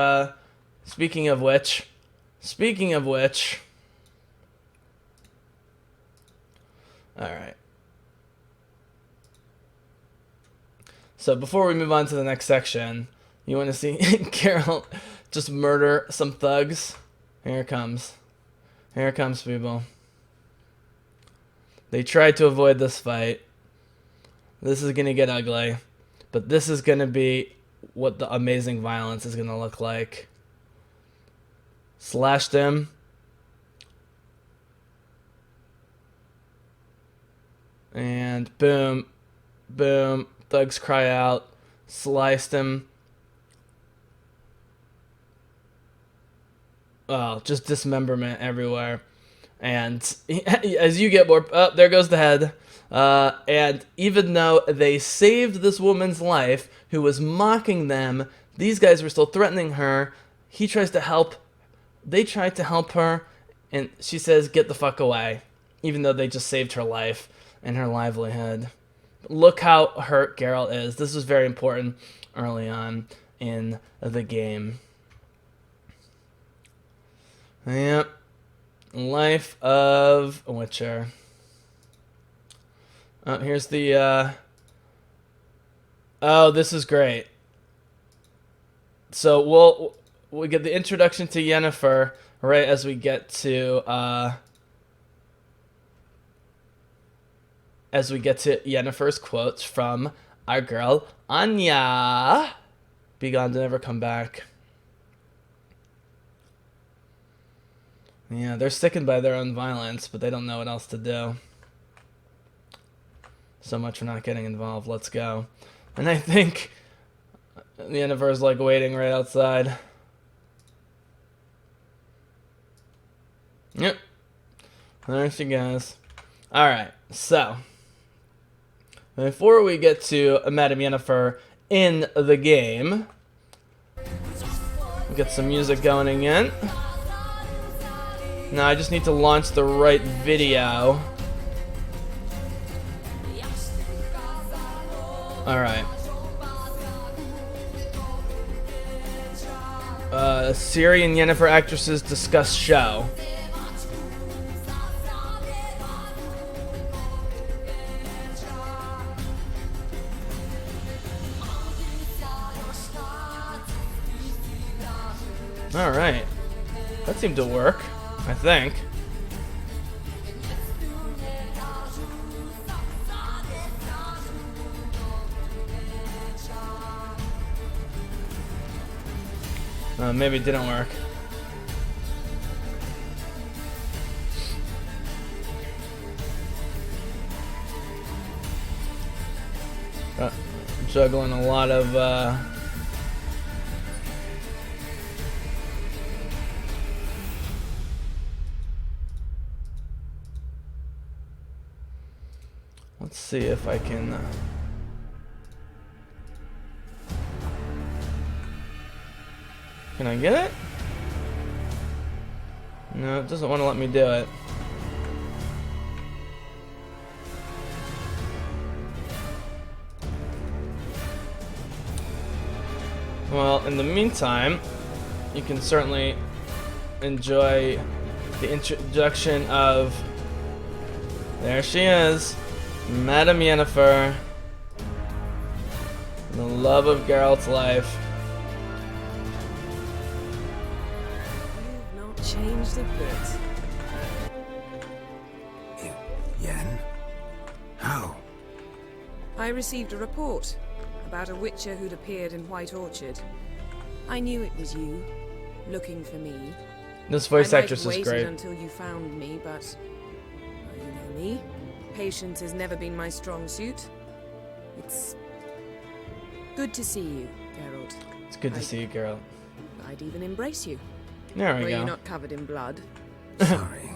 speaking of which all right. So before we move on to the next section, you want to see Carol just murder some thugs? Here it comes. Here it comes, people. They tried to avoid this fight. This is going to get ugly. But this is going to be what the amazing violence is going to look like. Slashed him. And boom. Boom. Thugs cry out. Sliced him. Oh, just dismemberment everywhere. And as you get more... Oh, there goes the head. And even though they saved this woman's life, who was mocking them, these guys were still threatening her. He tries to help. They tried to help her. And she says, get the fuck away. Even though they just saved her life and her livelihood. Look how hurt Geralt is. This was very important early on in the game. Yep. Life of a Witcher. Oh, here's the... Oh, this is great. So we'll get the introduction to Yennefer right as we get to... as we get to Yennefer's quotes from our girl, Anya. Be gone to never come back. Yeah, they're sticking by their own violence, but they don't know what else to do. So much for not getting involved. Let's go. And I think Yennefer's like waiting right outside. Yep. There she goes. Alright, so... before we get to Madame Yennefer in the game, we'll get some music going again. Now I just need to launch the right video. Alright. Ciri and Yennefer actresses discuss show. Alright. That seemed to work, I think. Maybe it didn't work. Juggling a lot of let's see if I can I get it? No, it doesn't want to let me do it. Well, in the meantime, you can certainly enjoy the introduction of, there she is, Madame Yennefer, the love of Geralt's life. You've not changed a bit. Yen? How? I received a report about a witcher who'd appeared in White Orchard. I knew it was you, looking for me. This voice actress is great. I until you found me, but well, you know me. Patience has never been my strong suit. It's good to see you, Geralt. It's good to see you, Geralt. I'd even embrace you. There we Were go. you not covered in blood? Sorry.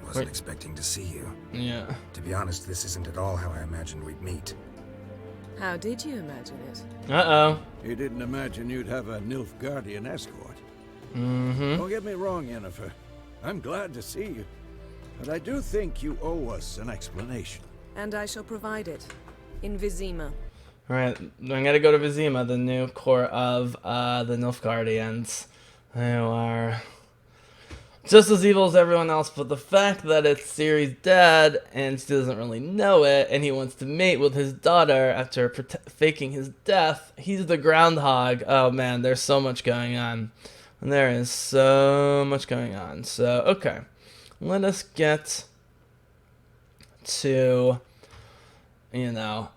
Wasn't expecting to see you. Yeah. To be honest, this isn't at all how I imagined we'd meet. How did you imagine it? Uh-oh. You didn't imagine you'd have a Nilfgaardian escort. Mm-hmm. Don't get me wrong, Yennefer. I'm glad to see you. But I do think you owe us an explanation. And I shall provide it. In Vizima. Alright, I'm gonna go to Vizima, the new core of the Nilfgaardians. They are just as evil as everyone else, but the fact that it's Ciri's dad and she doesn't really know it, and he wants to mate with his daughter after faking his death, he's the groundhog. Oh man, there's so much going on. And there is so much going on. So, okay. Let us get to, you know,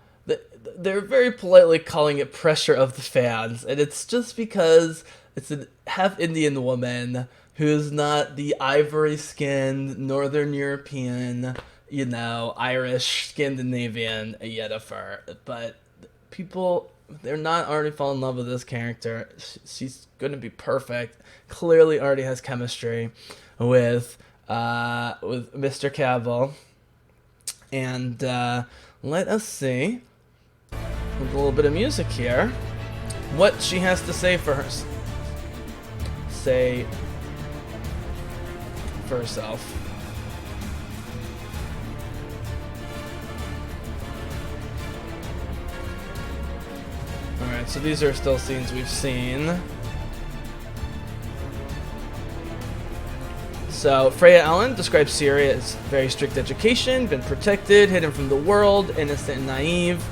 they're very politely calling it pressure of the fans, and it's just because it's a half Indian woman who's not the ivory-skinned, Northern European, you know, Irish, Scandinavian Yennefer. But people, they're not already falling in love with this character. She's going to be perfect. Clearly already has chemistry with Mr. Cavill. And let us see, with a little bit of music here, what she has to say for herself. Alright, so these are still scenes we've seen. So, Freya Allen describes Ciri as very strict education, been protected, hidden from the world, innocent and naive.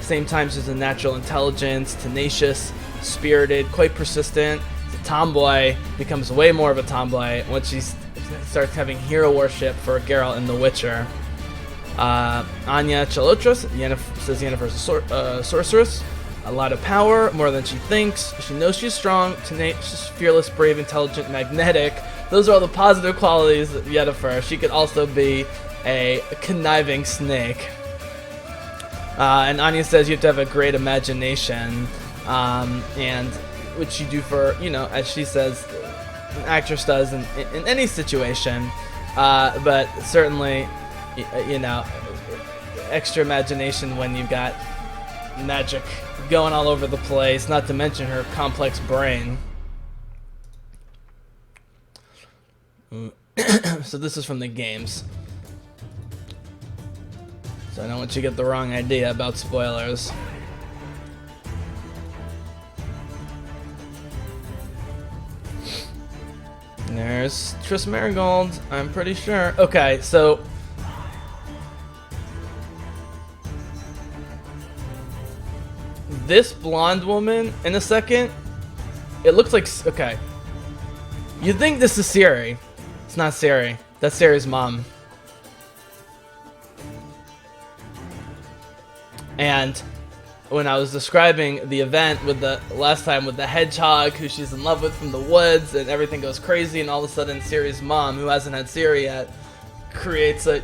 Same time, she's a natural intelligence, tenacious, spirited, quite persistent. She's a tomboy, becomes way more of a tomboy once she starts having hero worship for Geralt in The Witcher. Anya Chalotras says Yennefer's a sorceress. A lot of power, more than she thinks. She knows she's strong, tenacious, fearless, brave, intelligent, magnetic. Those are all the positive qualities of Yennefer. She could also be a conniving snake. And Anya says you have to have a great imagination, and which you do for, you know, as she says, an actress does in any situation, but certainly, you know, extra imagination when you've got magic going all over the place, not to mention her complex brain. So this is from the games. So I don't want you to get the wrong idea about spoilers. There's Triss Marigold, I'm pretty sure. Okay, so this blonde woman in a second, it looks like, okay, you'd think this is Ciri. It's not Ciri. That's Ciri's mom. And when I was describing the event with the last time with the hedgehog who she's in love with from the woods and everything goes crazy, and all of a sudden Ciri's mom, who hasn't had Ciri yet, creates a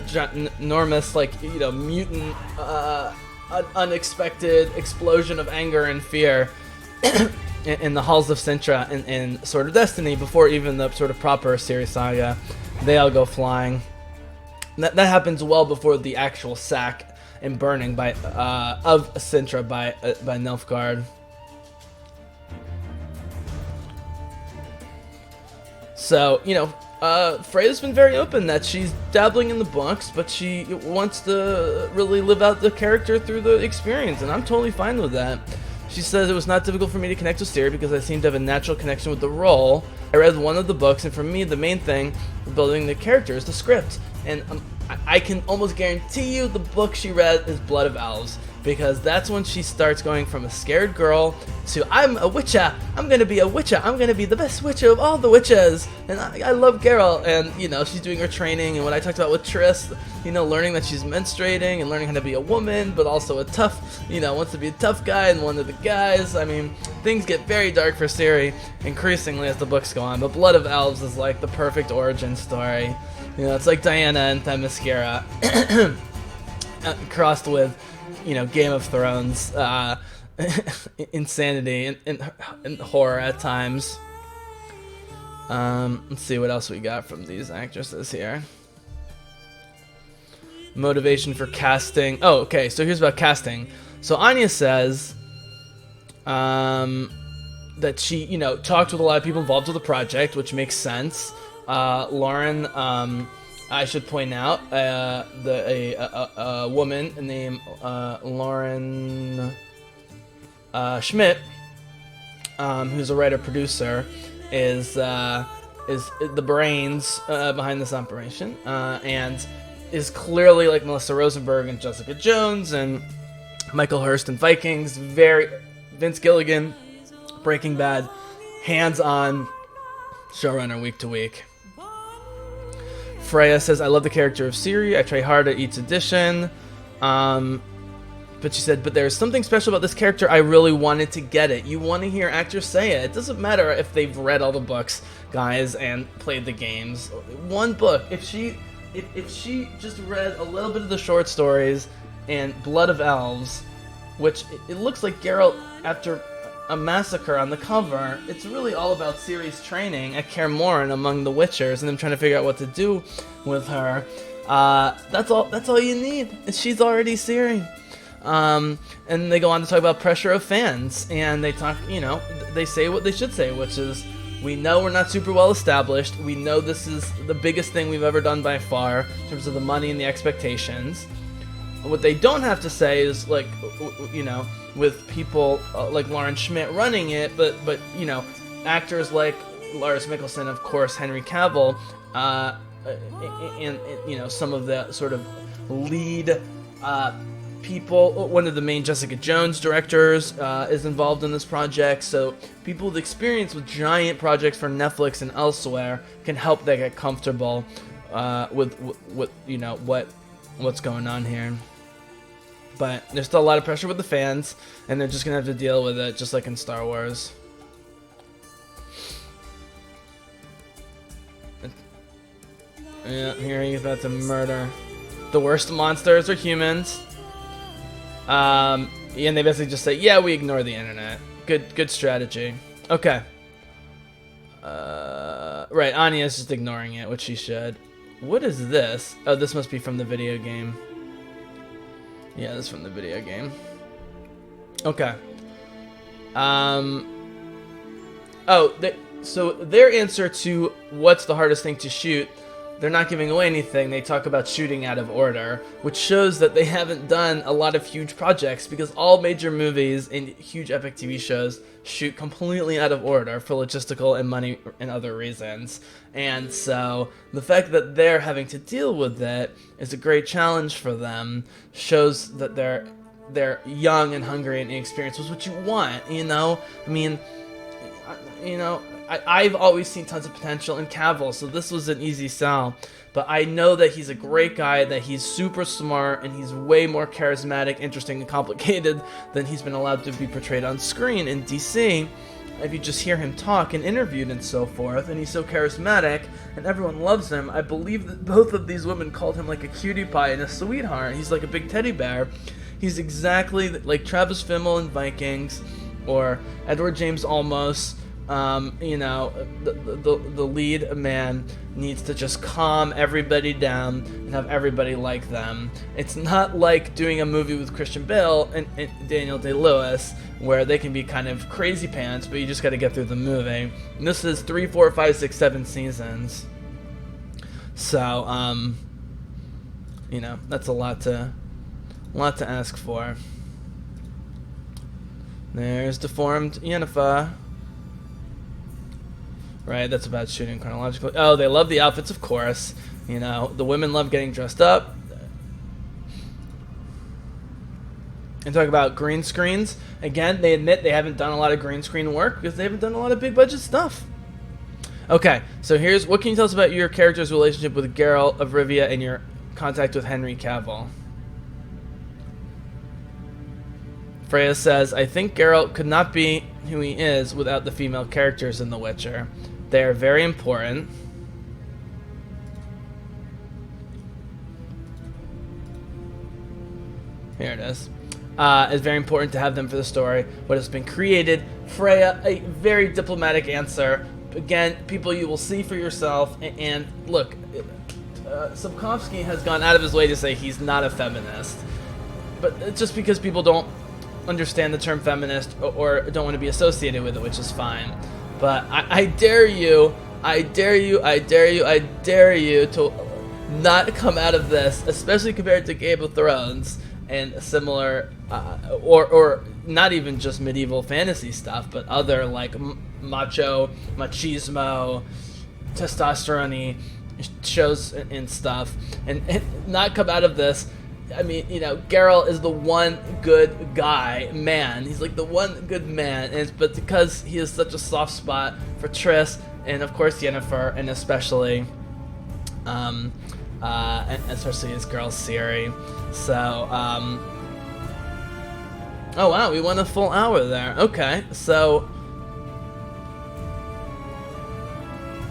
enormous, like, you know, mutant unexpected explosion of anger and fear in the halls of Sintra in Sword of Destiny before even the sort of proper series saga. They all go flying. That happens well before the actual sack and burning by of Sintra by Nilfgaard. So, you know, Freya's been very open that she's dabbling in the books, but she wants to really live out the character through the experience, and I'm totally fine with that. She says it was not difficult for me to connect with Ciri because I seemed to have a natural connection with the role. I read one of the books, and for me, the main thing with building the character is the script. And I can almost guarantee you the book she read is Blood of Elves, because that's when she starts going from a scared girl to, I'm a witcher, I'm gonna be a witcher, I'm gonna be the best witcher of all the witches, and I love Geralt. And, you know, she's doing her training, and what I talked about with Triss, you know, learning that she's menstruating and learning how to be a woman, but also a tough, you know, wants to be a tough guy and one of the guys. I mean, things get very dark for Ciri increasingly as the books go on, but Blood of Elves is like the perfect origin story. You know, it's like Diana and Themyscira crossed with, you know, Game of Thrones insanity and horror at times. Let's see what else we got from these actresses here. Motivation for casting. Oh, okay, so here's about casting. So Anya says that she, you know, talked with a lot of people involved with the project, which makes sense. Lauren, I should point out, a woman named Lauren Schmidt, who's a writer-producer, is the brains behind this operation, and is clearly like Melissa Rosenberg and Jessica Jones and Michael Hurst in Vikings. Very Vince Gilligan, Breaking Bad, hands-on showrunner week to week. Freya says, I love the character of Ciri. I try hard at each edition. But she said, but there's something special about this character. I really wanted to get it. You want to hear actors say it. It doesn't matter if they've read all the books, guys, and played the games. One book. If she just read a little bit of the short stories and Blood of Elves, which it looks like Geralt after a massacre on the cover, it's really all about Ciri's training at Kaer Morhen among the Witchers and them trying to figure out what to do with her. That's all you need. She's already Ciri. And they go on to talk about pressure of fans, and they talk, you know, they say what they should say, which is, we know we're not super well established. We know this is the biggest thing we've ever done by far in terms of the money and the expectations. What they don't have to say is, like, you know, with people like Lauren Schmidt running it, but you know, actors like Lars Mikkelsen, of course, Henry Cavill, and you know, some of the sort of lead people. One of the main Jessica Jones directors is involved in this project, so people with experience with giant projects for Netflix and elsewhere can help them get comfortable with you know, what's going on here. But there's still a lot of pressure with the fans, and they're just gonna have to deal with it, just like in Star Wars. Yeah, here he's about to murder. The worst monsters are humans. And they basically just say, yeah, we ignore the internet. Good strategy. Okay. Right, Anya's just ignoring it, which she should. What is this? Oh, this must be from the video game. Yeah, this is from the video game. Okay. So their answer to what's the hardest thing to shoot, they're not giving away anything. They talk about shooting out of order, which shows that they haven't done a lot of huge projects, because all major movies and huge epic TV shows shoot completely out of order for logistical and money and other reasons. And so the fact that they're having to deal with that is a great challenge for them, shows that they're young and hungry and inexperienced, which is what you want, you know? I mean, you know, I've always seen tons of potential in Cavill, so this was an easy sell. But I know that he's a great guy, that he's super smart, and he's way more charismatic, interesting, and complicated than he's been allowed to be portrayed on screen in DC. If you just hear him talk and interviewed and so forth, and he's so charismatic, and everyone loves him. I believe that both of these women called him like a cutie pie and a sweetheart. He's like a big teddy bear. He's exactly like Travis Fimmel in Vikings, or Edward James Olmos. You know, the lead man needs to just calm everybody down and have everybody like them. It's not like doing a movie with Christian Bale and Daniel Day-Lewis, where they can be kind of crazy pants, but you just got to get through the movie. And this is 3, 4, 5, 6, 7 seasons. So, you know, that's a lot to ask for. There's deformed Yennefer. Right, that's about shooting chronologically. Oh, they love the outfits, of course. You know, the women love getting dressed up. And talk about green screens. Again, they admit they haven't done a lot of green screen work because they haven't done a lot of big budget stuff. Okay, so here's what can you tell us about your character's relationship with Geralt of Rivia and your contact with Henry Cavill? Freya says, I think Geralt could not be who he is without the female characters in The Witcher. They are very important. Here it is. It's very important to have them for the story. What has been created. Freya, a very diplomatic answer. Again, people you will see for yourself. And look, Sapkowski has gone out of his way to say he's not a feminist. But it's just because people don't understand the term feminist or don't want to be associated with it, which is fine. But I dare you to not come out of this, especially compared to Game of Thrones and similar, or not even just medieval fantasy stuff, but other like machismo, testosterone shows and stuff, and not come out of this. I mean, you know, Geralt is the one good man. He's like the one good man, but because he has such a soft spot for Triss and of course Yennefer, and especially his girl Ciri. So, oh wow, we went a full hour there. Okay, so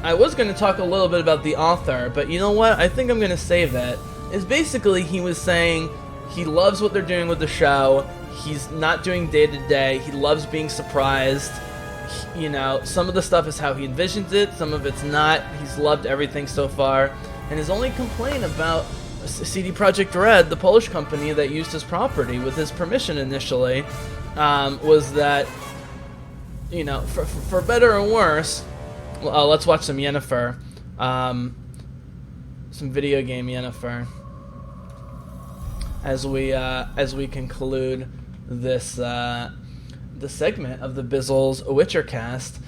I was going to talk a little bit about the author, but you know what? I think I'm going to save it. Is basically he was saying he loves what they're doing with the show. He's not doing day to day. He loves being surprised. You know, some of the stuff is how he envisions it. Some of it's not. He's loved everything so far. And his only complaint about CD Projekt Red, the Polish company that used his property with his permission initially, was that, you know, for better or worse. Well, let's watch some Yennefer. Some video game Yennefer. As we conclude this this segment of the Bizzle's WitcherCast,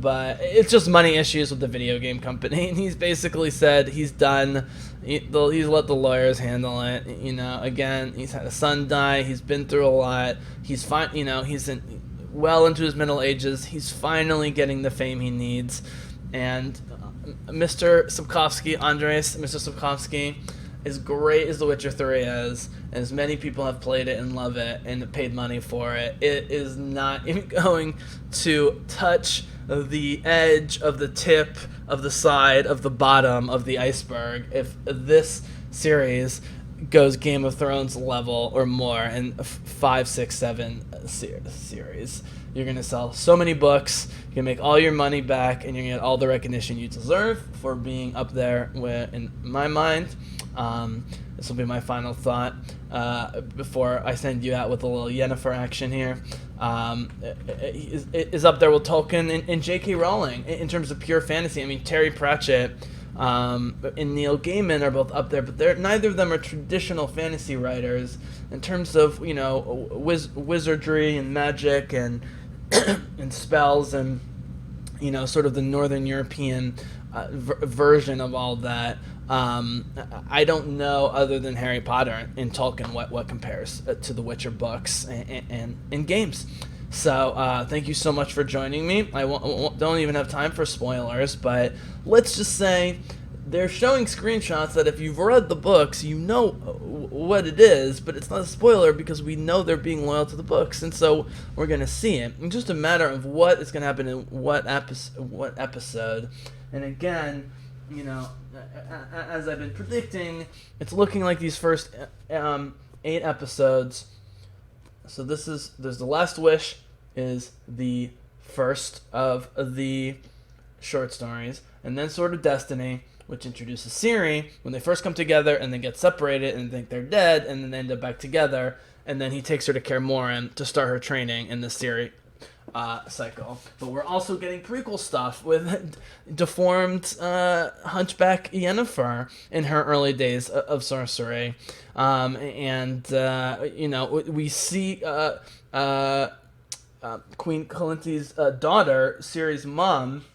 but it's just money issues with the video game company, and he's basically said he's done. He's let the lawyers handle it. You know, again, he's had a son die. He's been through a lot. He's fine. You know, he's well into his middle ages. He's finally getting the fame he needs, and Mr. Sapkowski, as great as The Witcher 3 is, as many people have played it and love it and paid money for it, it is not even going to touch the edge of the tip of the side of the bottom of the iceberg if this series goes Game of Thrones level or more in 5, 6, 7 series. You're going to sell so many books, you're going to make all your money back, and you're going to get all the recognition you deserve for being up there in my mind. This will be my final thought before I send you out with a little Yennefer action here. Is up there with Tolkien and J.K. Rowling in terms of pure fantasy. I mean, Terry Pratchett and Neil Gaiman are both up there, but neither of them are traditional fantasy writers in terms of, you know, wizardry and magic and and spells and, you know, sort of the Northern European version of all that. I don't know, other than Harry Potter and Tolkien, what compares to the Witcher books and games. So thank you so much for joining me. I don't even have time for spoilers, but let's just say they're showing screenshots that if you've read the books, you know what it is, but it's not a spoiler because we know they're being loyal to the books, and so we're going to see it. It's just a matter of what is going to happen in what episode. And again, you know, as I've been predicting, it's looking like these first 8 episodes. So there's The Last Wish is the first of the short stories, and then Sword of Destiny, which introduces Ciri when they first come together and then get separated and think they're dead, and then they end up back together, and then he takes her to Kaer Morhen to start her training in the Ciri cycle. But we're also getting prequel stuff with deformed hunchback Yennefer in her early days of sorcery, and we see Queen Calanthi's daughter, Ciri's mom,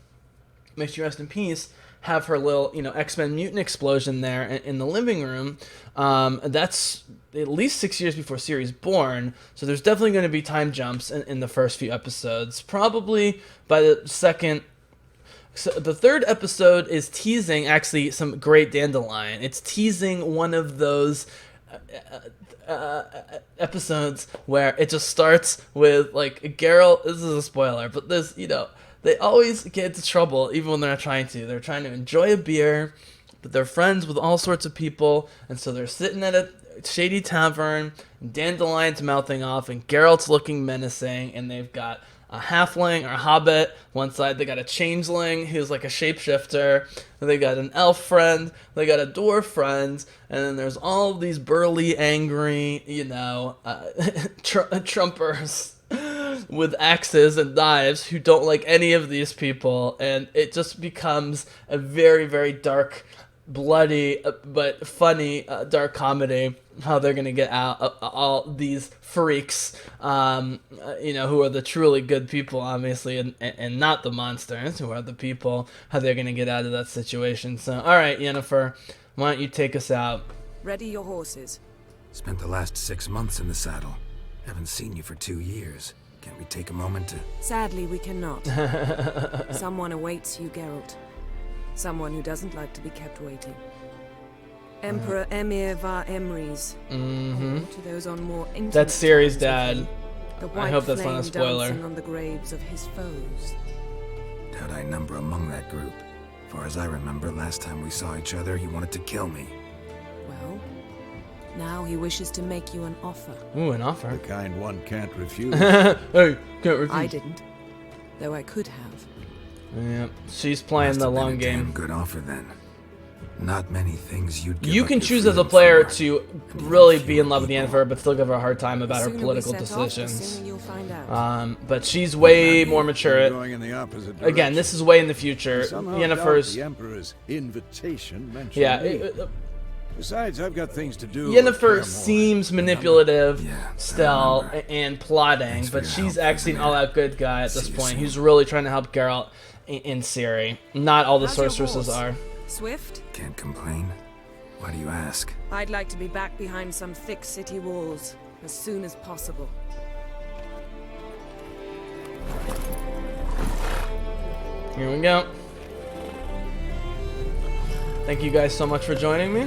may she rest in peace, have her little, X-Men mutant explosion there in the living room. That's at least 6 years before Ciri's born, so there's definitely going to be time jumps in the first few episodes. Probably by the second... So the third episode is teasing, actually, some great dandelion. It's teasing one of those episodes where it just starts with, like, Geralt... This is a spoiler, but this, they always get into trouble, even when they're not trying to. They're trying to enjoy a beer, but they're friends with all sorts of people, and so they're sitting at a shady tavern, and Dandelion's mouthing off, and Geralt's looking menacing, and they've got a halfling or a hobbit one side, they got a changeling who's like a shapeshifter, and they got an elf friend, they got a dwarf friend, and then there's all of these burly, angry, Trumpers with axes and knives who don't like any of these people, and it just becomes a very, very dark, bloody, but funny dark comedy, how they're going to get out all these freaks, who are the truly good people, obviously, and not the monsters, who are the people, how they're going to get out of that situation. So, all right, Yennefer, why don't you take us out? Ready your horses. Spent the last 6 months in the saddle. Haven't seen you for 2 years. Can't we take a moment to... Sadly, we cannot. Someone awaits you, Geralt. Someone who doesn't like to be kept waiting. Emperor Emir var Emrys. Or to those on more intimate That's Ciri's terms with dad. him, the I white hope that's not a flame spoiler. dancing on the graves of his foes. Doubt I number among that group. Far as I remember, last time we saw each other, he wanted to kill me. Well, now he wishes to make you an offer. Ooh, an offer. The kind one can't refuse. Hey, can't refuse. I didn't, though I could have. Yeah, she's playing Must the have been long a game. damn good offer then. Not many things you'd give You up can your choose as a freedom player for. to And really even be in love with fewer Yennefer, but still give her a hard time about her The sooner we political set off, the decisions. sooner you'll find out. But she's way more We're mature. going in the opposite Again, direction. this is way in the future. Somehow Yennefer's... doubt the Emperor's invitation mentioned Yeah, me. Besides, I've got things to do. Yennefer at Kaer Morhen. seems manipulative Yeah, I still remember. and plotting, Thanks for but your she's help, actually an Vizimir. all-out good guy at this See you point. soon. Who's really trying to help Geralt in Ciri. Not all the How's your sorceresses horse? are. Swift? Can't complain. Why do you ask? I'd like to be back behind some thick city walls as soon as possible. Here we go. Thank you guys so much for joining me.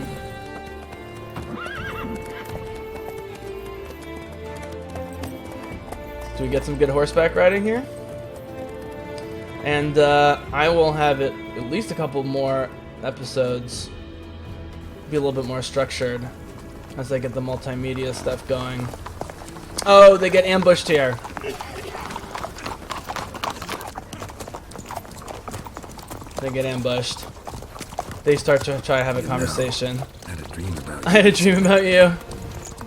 Do we get some good horseback riding here? And I will have it at least a couple more episodes be a little bit more structured as I get the multimedia stuff going. Oh, they get ambushed here. They get ambushed. They start to try to have a conversation. I had a dream about you. I had a dream about you.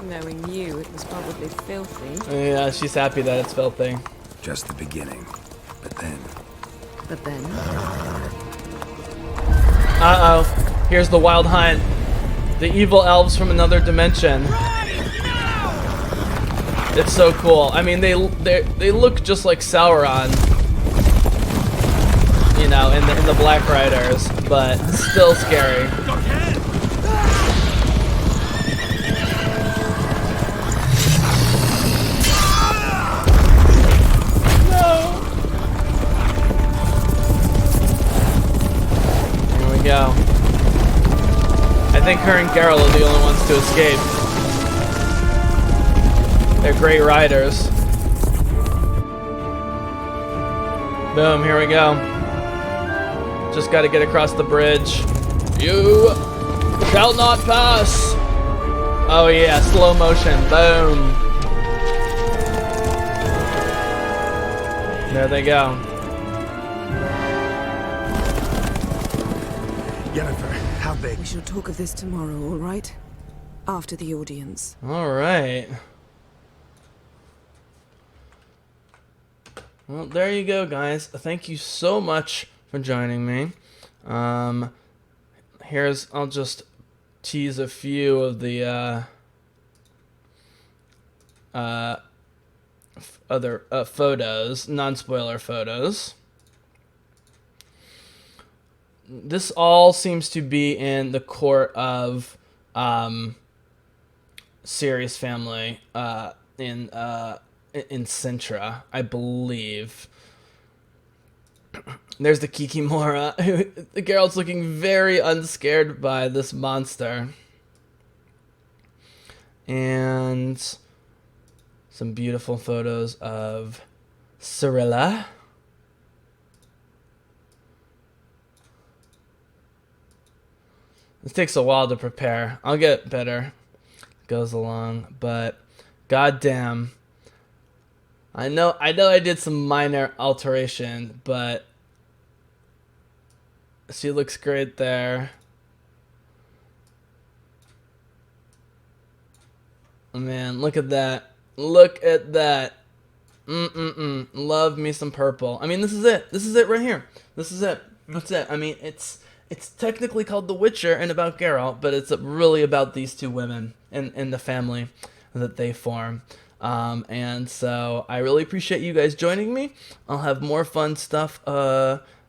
Knowing you, it was probably filthy. Yeah, she's happy that it's filthy. Just the beginning. But then, But then, Uh-oh. Here's the Wild Hunt. The evil elves from another dimension. It's so cool. I mean, they look just like Sauron, you know, in the Black Riders, but still scary. No. Here we go. I think her and Geralt are the only ones to escape. They're great riders. Boom, here we go. Just gotta get across the bridge. You shall not pass. Oh yeah, slow motion. Boom. There they go. Yennefer, how big? We shall talk of this tomorrow, all right? After the audience. All right. Well, there you go, guys. Thank you so much for joining me. I'll just tease a few of the other photos, non-spoiler photos. This all seems to be in the court of Sirius family in Sintra, I believe. There's the Kikimora. Geralt's looking very unscared by this monster. And some beautiful photos of Cirilla. This takes a while to prepare. I'll get better. It goes along, but goddamn. I know I did some minor alteration, but she looks great there. Man, look at that. Look at that. Love me some purple. I mean, this is it. This is it right here. This is it. That's it. I mean, it's technically called The Witcher and about Geralt, but it's really about these two women and the family that they form. And so I really appreciate you guys joining me. I'll have more fun stuff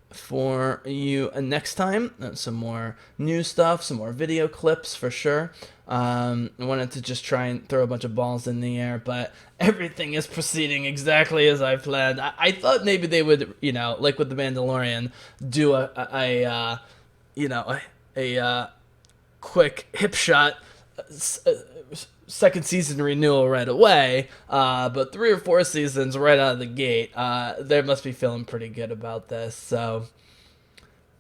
for you next time. Some more new stuff, some more video clips for sure. I wanted to just try and throw a bunch of balls in the air, but everything is proceeding exactly as I planned. I thought maybe they would, like with The Mandalorian, do a quick hip shot second season renewal right away, but 3 or 4 seasons right out of the gate. They must be feeling pretty good about this, so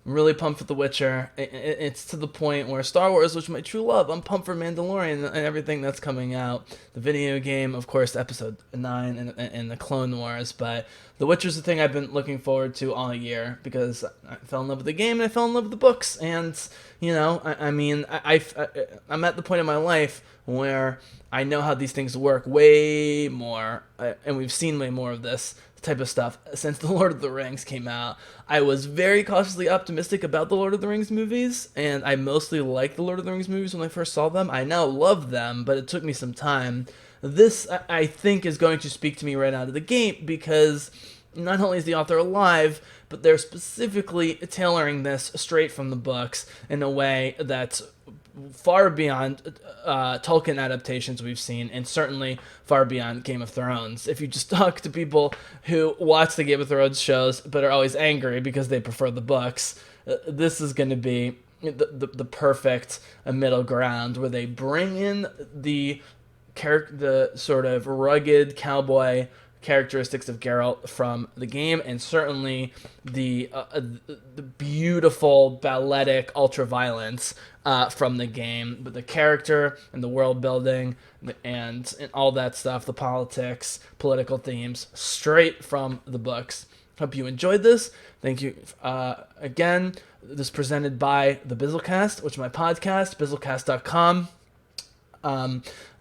I'm really pumped for The Witcher. It's to the point where Star Wars, which is my true love, I'm pumped for Mandalorian and everything that's coming out. The video game, of course, Episode 9 and the Clone Wars, but The Witcher's the thing I've been looking forward to all year because I fell in love with the game and I fell in love with the books. And, I'm at the point in my life where I know how these things work way more, and we've seen way more of this type of stuff since The Lord of the Rings came out. I was very cautiously optimistic about the Lord of the Rings movies, and I mostly liked the Lord of the Rings movies when I first saw them. I now love them, but it took me some time. This, I think, is going to speak to me right out of the gate because not only is the author alive, but they're specifically tailoring this straight from the books in a way that's far beyond Tolkien adaptations we've seen, and certainly far beyond Game of Thrones. If you just talk to people who watch the Game of Thrones shows but are always angry because they prefer the books, this is going to be the perfect middle ground where they bring in the sort of rugged cowboy characteristics of Geralt from the game, and certainly the beautiful balletic ultraviolence from the game, but the character and the world building and all that stuff, the politics, political themes, straight from the books. Hope you enjoyed this. Thank you again. This is presented by the BizzleCast, which is my podcast, BizzleCast.com.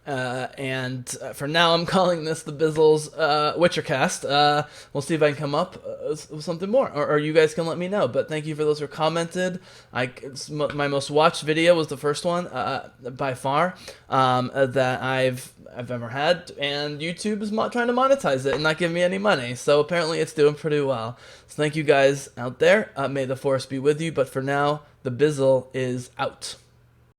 And for now, I'm calling this the Bizzle's WitcherCast. We'll see if I can come up with something more, or you guys can let me know. But thank you for those who commented. My most watched video was the first one by far that I've ever had, and YouTube is trying to monetize it and not give me any money. So apparently, it's doing pretty well. So thank you guys out there. May the force be with you. But for now, the Bizzle is out.